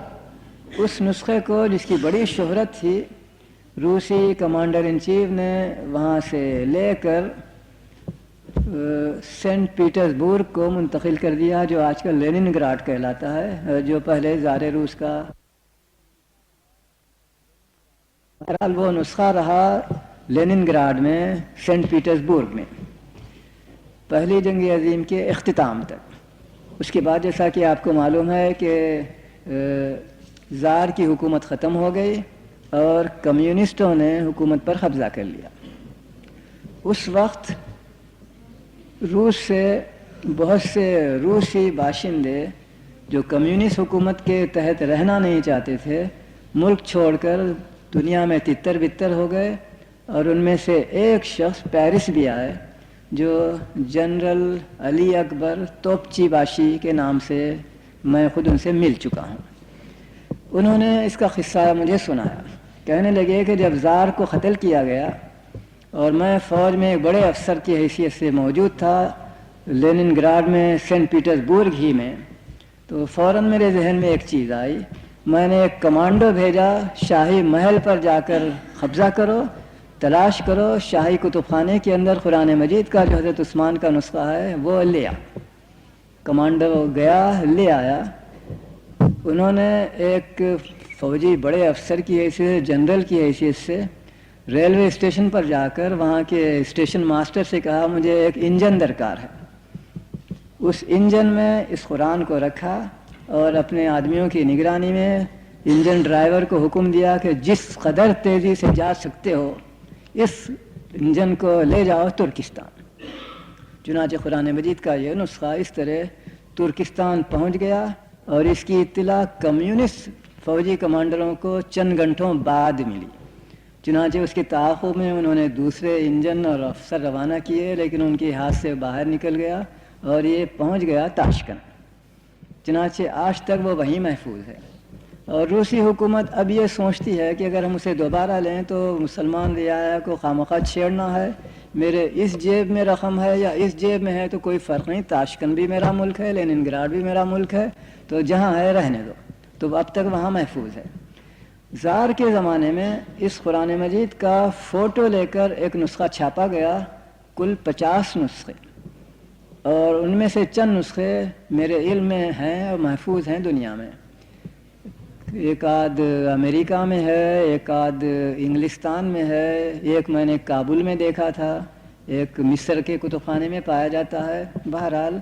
اس نسخے کو، جس کی بڑی شہرت تھی، روسی کمانڈر ان چیف نے وہاں سے لے کر سینٹ پیٹرز برگ کو منتقل کر دیا، جو آج کل لینن گراڈ کہلاتا ہے، جو پہلے زار روس کا. بہرحال وہ نسخہ رہا لینن گراڈ میں، سینٹ پیٹرز برگ میں، پہلی جنگ عظیم کے اختتام تک. اس کے بعد جیسا کہ آپ کو معلوم ہے کہ زار کی حکومت ختم ہو گئی اور کمیونسٹوں نے حکومت پر قبضہ کر لیا. اس وقت روس سے بہت سے روسی باشندے جو کمیونسٹ حکومت کے تحت رہنا نہیں چاہتے تھے، ملک چھوڑ کر دنیا میں تتر بتر ہو گئے. اور ان میں سے ایک شخص پیرس بھی آئے جو جنرل علی اکبر توپچی باشی کے نام سے میں خود ان سے مل چکا ہوں۔ انہوں نے اس کا قصہ مجھے سنایا، کہنے لگے کہ جب زار کو قتل کیا گیا اور میں فوج میں ایک بڑے افسر کی حیثیت سے موجود تھا لینن گراڈ میں، سینٹ پیٹرزبرگ ہی میں، تو فوراً میرے ذہن میں ایک چیز آئی۔ میں نے ایک کمانڈو بھیجا، شاہی محل پر جا کر قبضہ کرو، تلاش کرو، شاہی کتب خانے کے اندر قرآن مجید کا جو حضرت عثمان کا نسخہ ہے وہ لے آ۔ کمانڈو گیا، لے آیا۔ انہوں نے ایک فوجی بڑے افسر کی حیثیت سے، جنرل کی حیثیت سے ریلوے اسٹیشن پر جا کر وہاں کے اسٹیشن ماسٹر سے کہا مجھے ایک انجن درکار ہے۔ اس انجن میں اس قرآن کو رکھا اور اپنے آدمیوں کی نگرانی میں انجن ڈرائیور کو حکم دیا کہ جس قدر تیزی سے جا سکتے ہو اس انجن کو لے جاؤ ترکستان۔ چنانچہ قرآن مجید کا یہ نسخہ اس طرح ترکستان پہنچ گیا اور اس کی اطلاع کمیونسٹ فوجی کمانڈروں کو چند گھنٹوں بعد ملی۔ چنانچہ اس کے تعاقب میں انہوں نے دوسرے انجن اور افسر روانہ کیے، لیکن ان کے ہاتھ سے باہر نکل گیا اور یہ پہنچ گیا تاشکند۔ چنانچہ آج تک وہ وہیں محفوظ ہے، اور روسی حکومت اب یہ سوچتی ہے کہ اگر ہم اسے دوبارہ لیں تو مسلمان رعایا کو خامخواہ چھیڑنا ہے، میرے اس جیب میں رقم ہے یا اس جیب میں ہے تو کوئی فرق نہیں، تاشکند بھی میرا ملک ہے، لینن گراڈ بھی میرا ملک ہے، تو جہاں ہے رہنے دو۔ تو اب تک وہاں محفوظ ہے۔ زار کے زمانے میں اس قرآن مجید کا فوٹو لے کر ایک نسخہ چھاپا گیا، کل 50 نسخے، اور ان میں سے چند نسخے میرے علم میں ہیں اور محفوظ ہیں دنیا میں۔ ایک آدھ امریکہ میں ہے، ایک آدھ انگلستان میں ہے، ایک میں نے کابل میں دیکھا تھا، ایک مصر کے کتب خانے میں پایا جاتا ہے۔ بہرحال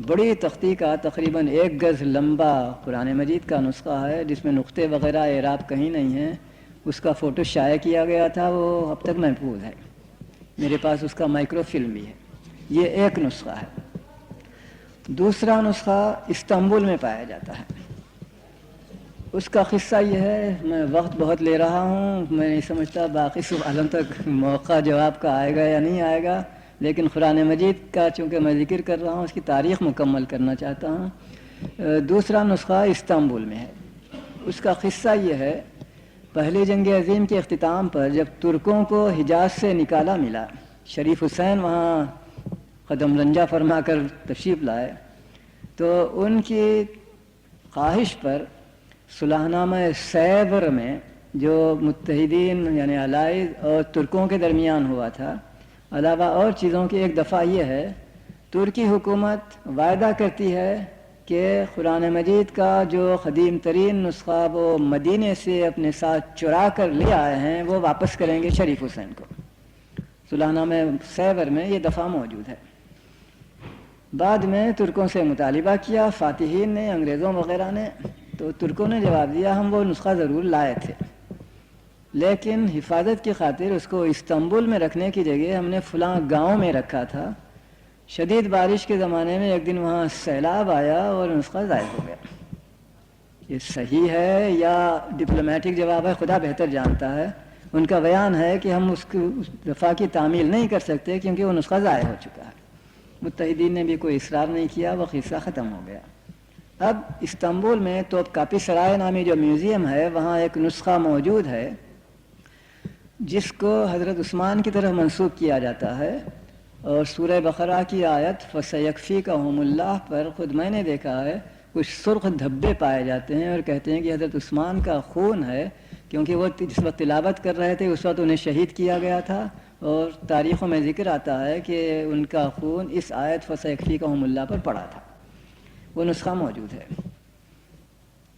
بڑی تختی کا تقریباً 1 گز لمبا قرآن مجید کا نسخہ ہے جس میں نقطے وغیرہ اعراب کہیں نہیں ہیں، اس کا فوٹو شائع کیا گیا تھا، وہ اب تک محفوظ ہے، میرے پاس اس کا مائکرو فلم بھی ہے۔ یہ ایک نسخہ ہے۔ دوسرا نسخہ استنبول میں پایا جاتا ہے۔ اس کا قصہ یہ ہے، میں وقت بہت لے رہا ہوں، میں نہیں سمجھتا باقی سوالوں تک موقع جواب کا آئے گا یا نہیں آئے گا، لیکن قرآن مجید کا چونکہ میں ذکر کر رہا ہوں اس کی تاریخ مکمل کرنا چاہتا ہوں۔ دوسرا نسخہ استنبول میں ہے۔ اس کا قصہ یہ ہے، پہلی جنگ عظیم کے اختتام پر جب ترکوں کو حجاز سے نکالا ملا، شریف حسین وہاں قدم رنجہ فرما کر تشریف لائے، تو ان کی خواہش پر صلح نامہ سیبر میں جو متحدین یعنی الائز اور ترکوں کے درمیان ہوا تھا، علاوہ اور چیزوں کی ایک دفعہ یہ ہے، ترکی حکومت وعدہ کرتی ہے کہ قرآن مجید کا جو قدیم ترین نسخہ وہ مدینے سے اپنے ساتھ چرا کر لے آئے ہیں وہ واپس کریں گے شریف حسین کو۔ صلح نامہ سیبر میں یہ دفعہ موجود ہے۔ بعد میں ترکوں سے مطالبہ کیا فاتحین نے، انگریزوں وغیرہ نے، تو ترکوں نے جواب دیا ہم وہ نسخہ ضرور لائے تھے، لیکن حفاظت کی خاطر اس کو استنبول میں رکھنے کی جگہ ہم نے فلاں گاؤں میں رکھا تھا۔ شدید بارش کے زمانے میں ایک دن وہاں سیلاب آیا اور نسخہ ضائع ہو گیا۔ یہ صحیح ہے یا ڈپلومیٹک جواب ہے خدا بہتر جانتا ہے۔ ان کا بیان ہے کہ ہم اس دفعہ کی تعمیل نہیں کر سکتے کیونکہ وہ نسخہ ضائع ہو چکا ہے۔ متحدین نے بھی کوئی اصرار نہیں کیا، وہ قصہ ختم ہو گیا۔ اب استنبول میں توپ کاپی سرائے نامی جو میوزیم ہے وہاں ایک نسخہ موجود ہے جس کو حضرت عثمان کی طرف منسوب کیا جاتا ہے، اور سورہ بقرہ کی آیت فَسَيَكْفِيكَهُمُ اللَّهُ پر خود میں نے دیکھا ہے کچھ سرخ دھبے پائے جاتے ہیں اور کہتے ہیں کہ حضرت عثمان کا خون ہے، کیونکہ وہ جس وقت تلاوت کر رہے تھے اس وقت انہیں شہید کیا گیا تھا، اور تاریخوں میں ذکر آتا ہے کہ ان کا خون اس آیت فَسَيَكْفِيكَهُمُ اللَّهُ پر پڑا تھا۔ وہ نسخہ موجود ہے۔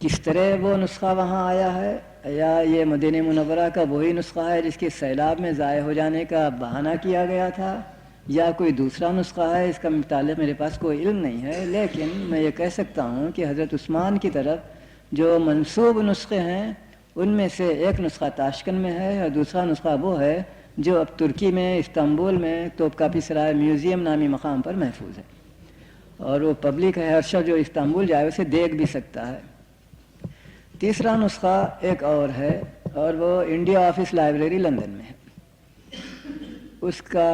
کس طرح وہ نسخہ وہاں آیا ہے، یا یہ مدینہ منورہ کا وہی نسخہ ہے جس کے سیلاب میں ضائع ہو جانے کا بہانہ کیا گیا تھا، یا کوئی دوسرا نسخہ ہے، اس کا متعلق میرے پاس کوئی علم نہیں ہے، لیکن میں یہ کہہ سکتا ہوں کہ حضرت عثمان کی طرف جو منسوب نسخے ہیں ان میں سے ایک نسخہ تاشکند میں ہے اور دوسرا نسخہ وہ ہے جو اب ترکی میں استنبول میں توپ کاپی سرائے میوزیم نامی مقام پر محفوظ ہے، اور وہ پبلک ہے، ہر شخص جو استنبول جائے اسے دیکھ بھی سکتا ہے۔ تیسرا نسخہ ایک اور ہے، اور وہ انڈیا آفس لائبریری لندن میں ہے۔ اس کا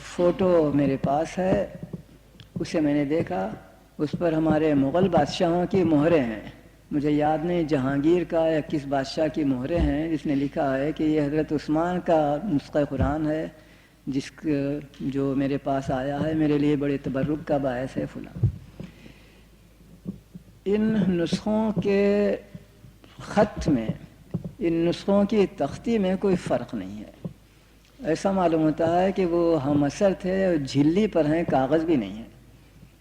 فوٹو میرے پاس ہے، اسے میں نے دیکھا، اس پر ہمارے مغل بادشاہوں کی مہریں ہیں. مجھے یاد نہیں جہانگیر کا یا کس بادشاہ کی مہریں ہیں جس نے لکھا ہے کہ یہ حضرت عثمان کا نسخہ قرآن ہے جو میرے پاس آیا ہے، میرے لیے بڑے تبرک کا باعث ہے فلاں. ان نسخوں کے خط میں، ان نسخوں کی تختی میں کوئی فرق نہیں ہے. ایسا معلوم ہوتا ہے کہ وہ ہم اثر تھے اور جھلی پر ہیں، کاغذ بھی نہیں ہے.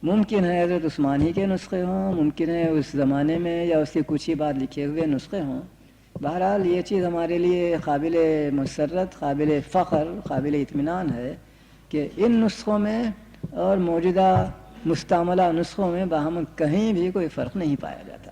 ممکن ہے حضرت عثمانی کے نسخے ہوں، ممکن ہے اس زمانے میں یا اس کے کچھ ہی بعد لکھے ہوئے نسخے ہوں. بہرحال یہ چیز ہمارے لیے قابل مسرت، قابل فخر، قابل اطمینان ہے کہ ان نسخوں میں اور موجودہ مستعملہ نسخوں میں باہم کہیں بھی کوئی فرق نہیں پایا جاتا.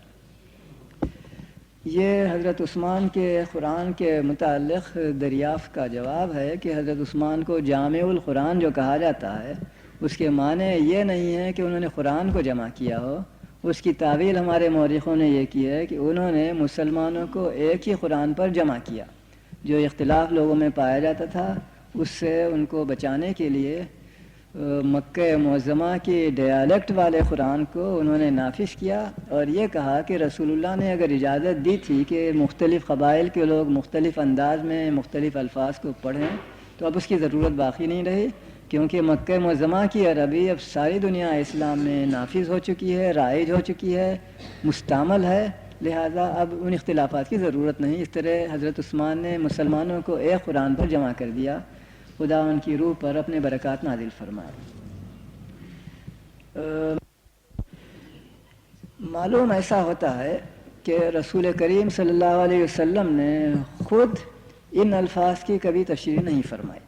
یہ حضرت عثمان کے قرآن کے متعلق دریافت کا جواب ہے کہ حضرت عثمان کو جامع القرآن جو کہا جاتا ہے، اس کے معنی یہ نہیں ہے کہ انہوں نے قرآن کو جمع کیا ہو. اس کی تعویل ہمارے مورخوں نے یہ کی ہے کہ انہوں نے مسلمانوں کو ایک ہی قرآن پر جمع کیا. جو اختلاف لوگوں میں پایا جاتا تھا اس سے ان کو بچانے کے لیے مکہ معظمہ کی ڈیالیکٹ والے قرآن کو انہوں نے نافذ کیا اور یہ کہا کہ رسول اللہ نے اگر اجازت دی تھی کہ مختلف قبائل کے لوگ مختلف انداز میں مختلف الفاظ کو پڑھیں تو اب اس کی ضرورت باقی نہیں رہی، کیونکہ مکہ معظمہ کی عربی اب ساری دنیا اسلام میں نافذ ہو چکی ہے، رائج ہو چکی ہے، مستعمل ہے، لہذا اب ان اختلافات کی ضرورت نہیں. اس طرح حضرت عثمان نے مسلمانوں کو ایک قرآن پر جمع کر دیا. خدا ان کی روح پر اپنے برکات نازل فرمائے. معلوم ایسا ہوتا ہے کہ رسول کریم صلی اللہ علیہ وسلم نے خود ان الفاظ کی کبھی تشریح نہیں فرمائی.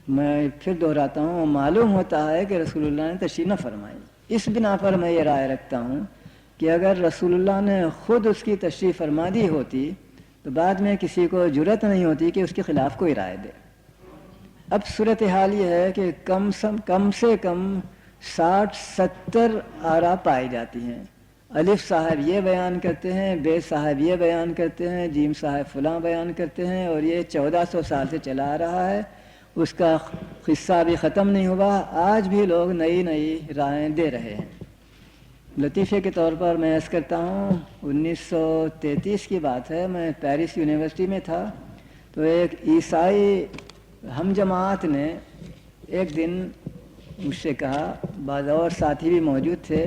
میں پھر دہراتا ہوں، معلوم ہوتا ہے کہ رسول اللہ نے تشریح نہ فرمائی. اس بنا پر میں یہ رائے رکھتا ہوں کہ اگر رسول اللہ نے خود اس کی تشریح فرما دی ہوتی تو بعد میں کسی کو جرأت نہیں ہوتی کہ اس کے خلاف کوئی رائے دے. اب صورتحال یہ ہے کہ کم سے کم 60-70 آراء پائی جاتی ہیں. الف صاحب یہ بیان کرتے ہیں، بے صاحب یہ بیان کرتے ہیں، جیم صاحب فلاں بیان کرتے ہیں، اور یہ 1400 سال سے چلا آ رہا ہے. اس کا قصہ بھی ختم نہیں ہوا، آج بھی لوگ نئی نئی رائیں دے رہے ہیں. لطیفے کے طور پر میں عرض کرتا ہوں، 1933 کی بات ہے، میں پیرس یونیورسٹی میں تھا تو ایک عیسائی ہم جماعت نے ایک دن مجھ سے کہا، بعض اور ساتھی بھی موجود تھے،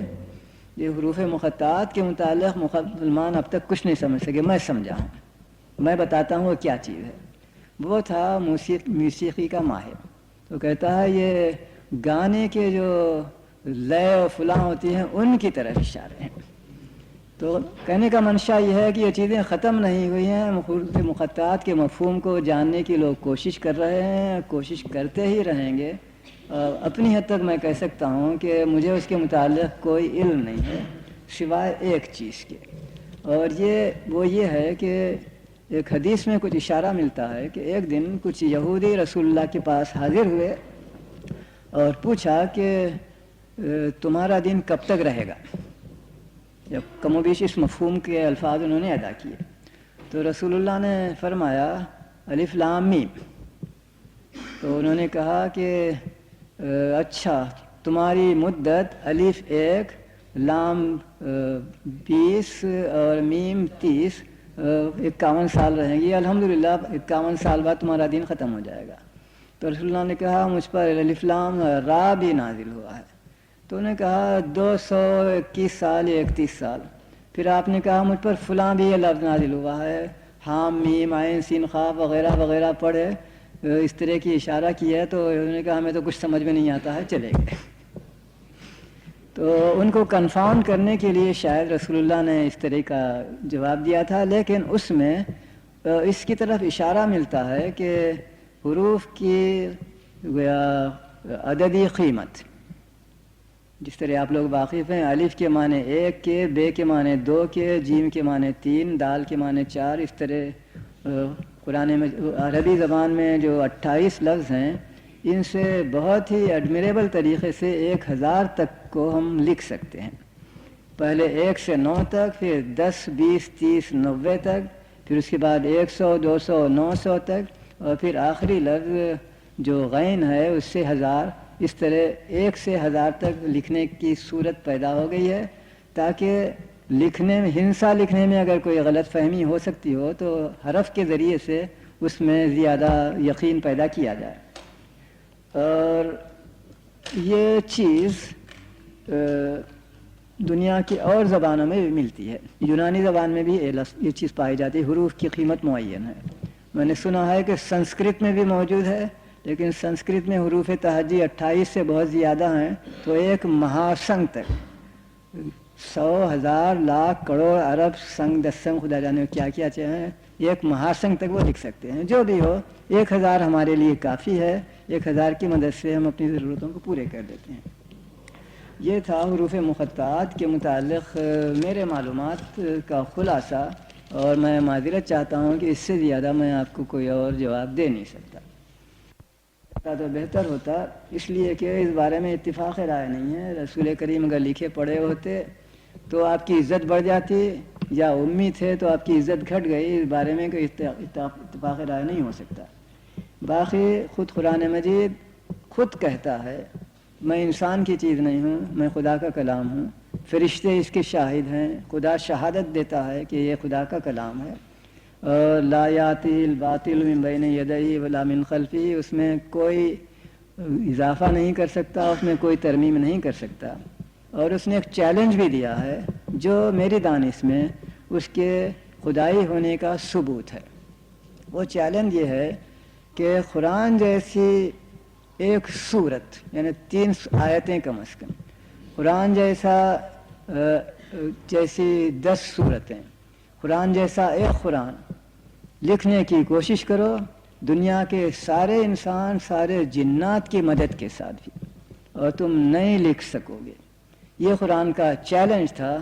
یہ حروف مقطعات کے متعلق مسلمان اب تک کچھ نہیں سمجھ سکے، میں سمجھا ہوں، میں بتاتا ہوں وہ کیا چیز ہے. وہ تھا موسیقی کا ماہر. تو کہتا ہے یہ گانے کے جو لے و فلاں ہوتی ہیں ان کی طرف اشارے ہیں. تو کہنے کا منشا یہ ہے کہ یہ چیزیں ختم نہیں ہوئی ہیں، حروف مقطعات کے مفہوم کو جاننے کی لوگ کوشش کر رہے ہیں، کوشش کرتے ہی رہیں گے. اپنی حد تک میں کہہ سکتا ہوں کہ مجھے اس کے متعلق کوئی علم نہیں ہے سوائے ایک چیز کے، اور وہ یہ ہے کہ ایک حدیث میں کچھ اشارہ ملتا ہے کہ ایک دن کچھ یہودی رسول اللہ کے پاس حاضر ہوئے اور پوچھا کہ تمہارا دین کب تک رہے گا. جب کم و بیش اس مفہوم کے الفاظ انہوں نے ادا کیے تو رسول اللہ نے فرمایا الف لام میم. تو انہوں نے کہا کہ اچھا تمہاری مدت الف 1 لام 20 اور میم 30 51 سال رہیں گی. الحمدللہ 51 سال بعد تمہارا دین ختم ہو جائے گا. تو رسول اللہ نے کہا مجھ پر الف لام را بھی نازل ہوا ہے. تو انہوں نے کہا 221 سال یا 31 سال. پھر آپ نے کہا مجھ پر فلاں بھی یہ لفظ نازل ہوا ہے، حام میم عین سین خاء وغیرہ وغیرہ پڑھے، اس طرح کی اشارہ کیا ہے. تو انہوں نے کہا ہمیں تو کچھ سمجھ میں نہیں آتا ہے، چلے گئے. تو ان کو کنفرم کرنے کے لیے شاید رسول اللہ نے اس طرح کا جواب دیا تھا، لیکن اس میں اس کی طرف اشارہ ملتا ہے کہ حروف کی عددی قیمت، جس طرح آپ لوگ واقف ہیں، الف کے معنی 1 کے، بے کے معنی 2 کے، جیم کے معنی 3، دال کے معنی 4. اس طرح قرآن میں عربی زبان میں جو 28 لفظ ہیں ان سے بہت ہی ایڈمیریبل طریقے سے 1000 تک کو ہم لکھ سکتے ہیں. پہلے 1 سے 9 تک، پھر 10 20 30 90 تک، پھر اس کے بعد 100 200 900 تک، اور پھر آخری لفظ جو غین ہے اس سے 1000 اس طرح 1 سے 1000 تک لکھنے کی صورت پیدا ہو گئی ہے، تاکہ لکھنے میں ہنسا لکھنے میں اگر کوئی غلط فہمی ہو سکتی ہو تو حرف کے ذریعے سے اس میں زیادہ یقین پیدا کیا جائے۔ اور یہ چیز دنیا کی اور زبانوں میں بھی ملتی ہے، یونانی زبان میں بھی یہ چیز پائی جاتی ہے، حروف کی قیمت معین ہے۔ میں نے سنا ہے کہ سنسکرت میں بھی موجود ہے، لیکن سنسکرت میں حروف تہجی 28 سے بہت زیادہ ہیں، تو ایک مہاسنگ تک 100 1000 لاکھ کروڑ ارب سنگ دسنگ خدا جانے کیا کیا چاہیں، ایک مہاسنگ تک وہ لکھ سکتے ہیں۔ جو بھی ہو 1000 ہمارے لیے کافی ہے، 1000 کی مدد سے ہم اپنی ضرورتوں کو پورے کر دیتے ہیں۔ یہ تھا حروف مقطعات کے متعلق میرے معلومات کا خلاصہ، اور میں معذرت چاہتا ہوں کہ اس سے زیادہ میں آپ کو کوئی اور جواب دے نہیں سکتا۔ تو بہتر ہوتا، اس لیے کہ اس بارے میں اتفاق رائے نہیں ہے۔ رسول کریم اگر لکھے پڑھے ہوتے تو آپ کی عزت بڑھ جاتی، یا امی تھے تو آپ کی عزت گھٹ گئی، اس بارے میں کوئی اتفاق رائے نہیں ہو سکتا۔ باقی خود قرآن مجید خود کہتا ہے میں انسان کی چیز نہیں ہوں، میں خدا کا کلام ہوں، فرشتے اس کے شاہد ہیں، خدا شہادت دیتا ہے کہ یہ خدا کا کلام ہے، اور لا یاتی الباطل من بین یدیہ ولا من خلفہ، اس میں کوئی اضافہ نہیں کر سکتا، اس میں کوئی ترمیم نہیں کر سکتا۔ اور اس نے ایک چیلنج بھی دیا ہے جو میری دانش میں اس کے خدائی ہونے کا ثبوت ہے۔ وہ چیلنج یہ ہے کہ قرآن جیسی ایک صورت، یعنی 3 آیتیں کم از کم، قرآن جیسی 10 صورتیں، قرآن جیسا ایک قرآن لکھنے کی کوشش کرو، دنیا کے سارے انسان، سارے جنات کی مدد کے ساتھ بھی، اور تم نہیں لکھ سکو گے۔ یہ قرآن کا چیلنج تھا،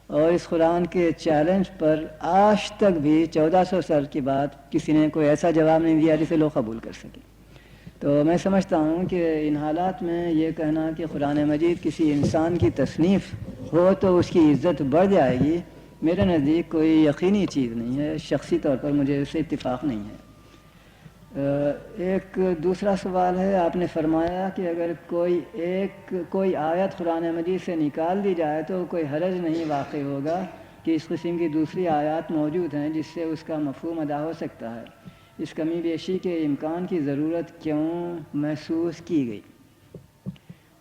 اور اس قرآن کے چیلنج پر آج تک بھی 1400 سال کے بعد کسی نے کوئی ایسا جواب نہیں دیا جسے لوگ قبول کر سکیں۔ تو میں سمجھتا ہوں کہ ان حالات میں یہ کہنا کہ قرآن مجید کسی انسان کی تصنیف ہو تو اس کی عزت بڑھ جائے گی، میرے نزدیک کوئی یقینی چیز نہیں ہے، شخصی طور پر مجھے اس سے اتفاق نہیں ہے۔ ایک دوسرا سوال ہے، آپ نے فرمایا کہ اگر کوئی آیت قرآن مجید سے نکال دی جائے تو کوئی حرج نہیں واقع ہوگا کہ اس قسم کی دوسری آیات موجود ہیں جس سے اس کا مفہوم ادا ہو سکتا ہے۔ اس کمی بیشی کے امکان کی ضرورت کیوں محسوس کی گئی؟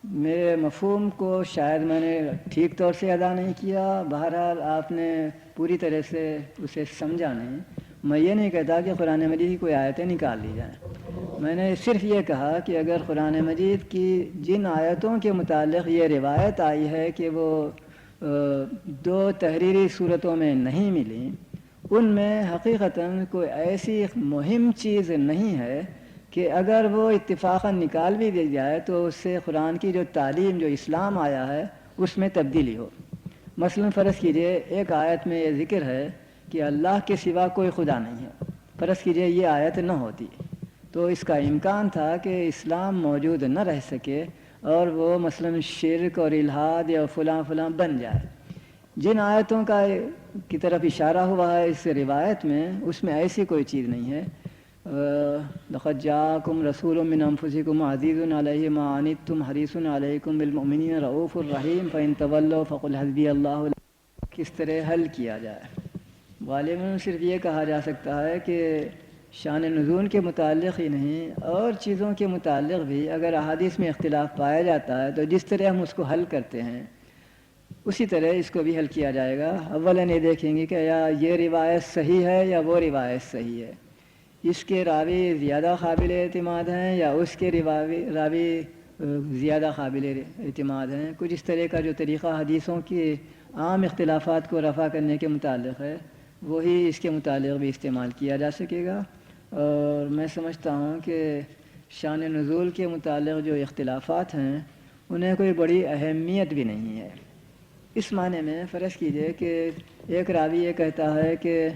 میرے مفہوم کو شاید میں نے ٹھیک طور سے ادا نہیں کیا، بہرحال آپ نے پوری طرح سے اسے سمجھا نہیں۔ میں یہ نہیں کہتا کہ قرآن مجید کی کوئی آیتیں نکال لی جائیں، میں نے صرف یہ کہا کہ اگر قرآن مجید کی جن آیتوں کے متعلق یہ روایت آئی ہے کہ وہ 2 تحریری صورتوں میں نہیں ملیں، ان میں حقیقتاً کوئی ایسی مہم چیز نہیں ہے کہ اگر وہ اتفاقاً نکال بھی دی جائے تو اس سے قرآن کی جو تعلیم، جو اسلام آیا ہے، اس میں تبدیلی ہو۔ مثلاً فرض کیجئے ایک آیت میں یہ ذکر ہے کہ اللہ کے سوا کوئی خدا نہیں ہے، فرض کیجئے یہ آیت نہ ہوتی تو اس کا امکان تھا کہ اسلام موجود نہ رہ سکے اور وہ مثلاً شرک اور الحاد یا فلاں فلاں بن جائے۔ جن آیتوں کی طرف اشارہ ہوا ہے اس روایت میں، اس میں ایسی کوئی چیز نہیں ہے۔ لقد جاءکم رسول من انفسکم عزیز علیہ ما عنتم حریص علیکم بالمؤمنین رؤوف الرحیم فإن تولوا فقل حسبی اللہ، کس طرح حل کیا جائے؟ غالباً صرف یہ کہا جا سکتا ہے کہ شان نزول کے متعلق ہی نہیں، اور چیزوں کے متعلق بھی اگر احادیث میں اختلاف پایا جاتا ہے تو جس طرح ہم اس کو حل کرتے ہیں اسی طرح اس کو بھی حل کیا جائے گا۔ اولاً یہ دیکھیں گے کہ یا یہ روایت صحیح ہے یا وہ روایت صحیح ہے، اس کے راوی زیادہ قابل اعتماد ہیں یا اس کے راوی زیادہ قابل اعتماد ہیں۔ کچھ اس طرح کا جو طریقہ حدیثوں کی عام اختلافات کو رفع کرنے کے متعلق ہے وہی اس کے متعلق بھی استعمال کیا جا سکے گا۔ اور میں سمجھتا ہوں کہ شان نزول کے متعلق جو اختلافات ہیں انہیں کوئی بڑی اہمیت بھی نہیں ہے، اس معنی میں فرض کیجئے کہ ایک راوی یہ کہتا ہے کہ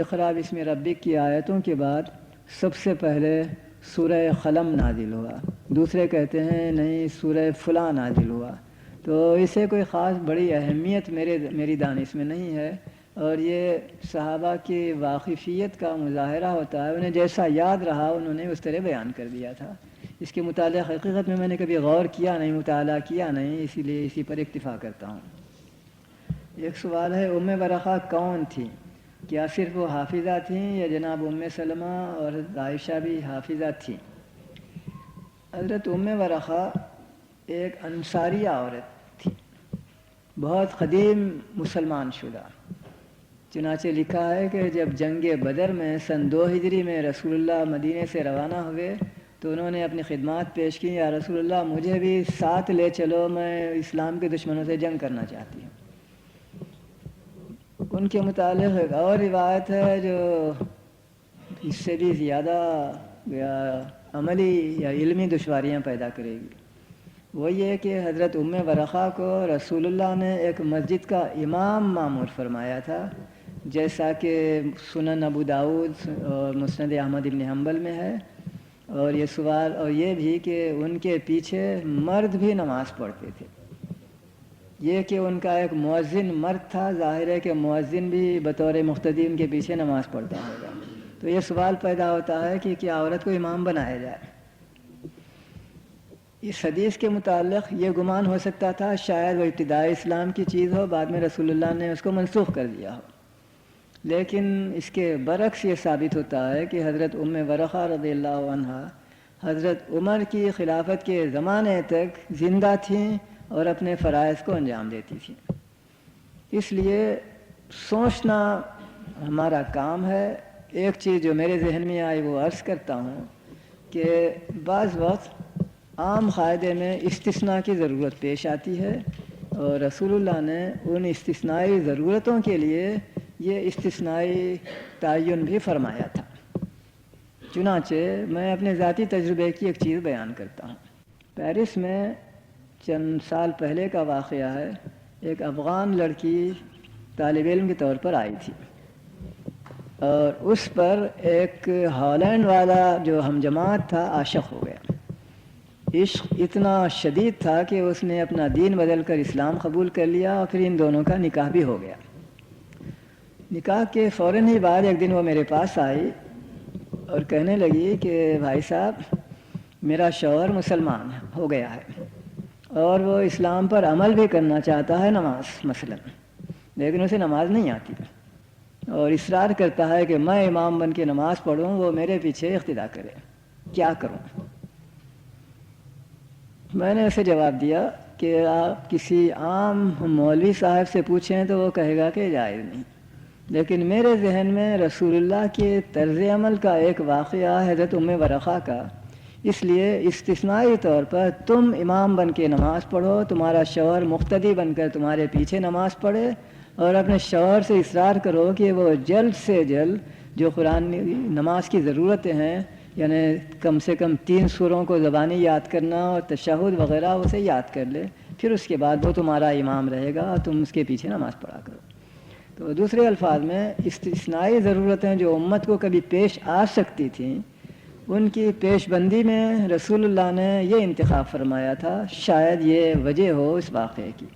اقرأ بسم ربک کی آیتوں کے بعد سب سے پہلے سورہ قلم نازل ہوا، دوسرے کہتے ہیں نہیں سورہ فلاں نازل ہوا، تو اسے کوئی خاص بڑی اہمیت میری دانش میں نہیں ہے، اور یہ صحابہ کی واقفیت کا مظاہرہ ہوتا ہے، انہیں جیسا یاد رہا انہوں نے اس طرح بیان کر دیا تھا۔ اس کے متعلق حقیقت میں نے کبھی غور کیا نہیں، مطالعہ کیا نہیں، اسی لیے اسی پر اکتفا کرتا ہوں۔ ایک سوال ہے، ام ورقہ کون تھی؟ کیا صرف وہ حافظہ تھیں یا جناب ام سلمہ اور عائشہ بھی حافظہ تھیں؟ حضرت ام ورقہ ایک انصاریہ عورت تھی، بہت قدیم مسلمان شدہ۔ چنانچہ لکھا ہے کہ جب جنگ بدر میں سن 2 ہجری میں رسول اللہ مدینے سے روانہ ہوئے تو انہوں نے اپنی خدمات پیش کی، یا رسول اللہ مجھے بھی ساتھ لے چلو، میں اسلام کے دشمنوں سے جنگ کرنا چاہتی ہوں۔ ان کے متعلق ایک اور روایت ہے جو اس سے بھی زیادہ یا عملی یا علمی دشواریاں پیدا کرے گی۔ وہ یہ کہ حضرت ام ورقہ کو رسول اللہ نے ایک مسجد کا امام مامور فرمایا تھا، جیسا کہ سنن ابو داؤد اور مسند احمد بن حنبل میں ہے۔ اور یہ سوال اور یہ بھی کہ ان کے پیچھے مرد بھی نماز پڑھتے تھے۔ یہ کہ ان کا ایک مؤذن مرد تھا، ظاہر ہے کہ مؤذن بھی بطور مقتدی ان کے پیچھے نماز پڑھتا ہوگا۔ تو یہ سوال پیدا ہوتا ہے کہ کیا عورت کو امام بنایا جائے؟ اس حدیث کے متعلق یہ گمان ہو سکتا تھا شاید وہ ابتدائی اسلام کی چیز ہو، بعد میں رسول اللہ نے اس کو منسوخ کر دیا ہو، لیکن اس کے برعکس یہ ثابت ہوتا ہے کہ حضرت ام ورقہ رضی اللہ عنہا حضرت عمر کی خلافت کے زمانے تک زندہ تھیں اور اپنے فرائض کو انجام دیتی تھیں۔ اس لیے سوچنا ہمارا کام ہے۔ ایک چیز جو میرے ذہن میں آئی وہ عرض کرتا ہوں کہ بعض وقت عام قاعدے میں استثناء کی ضرورت پیش آتی ہے، اور رسول اللہ نے ان استثنائی ضرورتوں کے لیے یہ استثنائی تعین بھی فرمایا تھا۔ چنانچہ میں اپنے ذاتی تجربے کی ایک چیز بیان کرتا ہوں۔ پیرس میں چند سال پہلے کا واقعہ ہے، ایک افغان لڑکی طالب علم کے طور پر آئی تھی، اور اس پر ایک ہالینڈ والا جو ہم جماعت تھا عاشق ہو گیا۔ عشق اتنا شدید تھا کہ اس نے اپنا دین بدل کر اسلام قبول کر لیا، اور پھر ان دونوں کا نکاح بھی ہو گیا۔ نکاح کے فوراً ہی بعد ایک دن وہ میرے پاس آئی اور کہنے لگی کہ بھائی صاحب میرا شوہر مسلمان ہو گیا ہے اور وہ اسلام پر عمل بھی کرنا چاہتا ہے، نماز مثلا، لیکن اسے نماز نہیں آتی، اور اصرار کرتا ہے کہ میں امام بن کے نماز پڑھوں، وہ میرے پیچھے اقتدا کرے، کیا کروں؟ میں نے اسے جواب دیا کہ آپ کسی عام مولوی صاحب سے پوچھیں تو وہ کہے گا کہ جائز نہیں، لیکن میرے ذہن میں رسول اللہ کے طرز عمل کا ایک واقعہ حضرت ام ورقہ کا، اس لیے استثنائی طور پر تم امام بن کے نماز پڑھو، تمہارا شوہر مقتدی بن کر تمہارے پیچھے نماز پڑھے، اور اپنے شوہر سے اصرار کرو کہ وہ جلد سے جلد جو قرآن نماز کی ضرورتیں ہیں، یعنی کم سے کم 3 سوروں کو زبانی یاد کرنا اور تشہد وغیرہ اسے یاد کر لے، پھر اس کے بعد وہ تمہارا امام رہے گا اور تم اس کے پیچھے نماز پڑھا کرو۔ تو دوسرے الفاظ میں استثنائی ضرورتیں جو امت کو کبھی پیش آ سکتی تھیں، ان کی پیش بندی میں رسول اللہ نے یہ انتخاب فرمایا تھا، شاید یہ وجہ ہو اس واقعے کی۔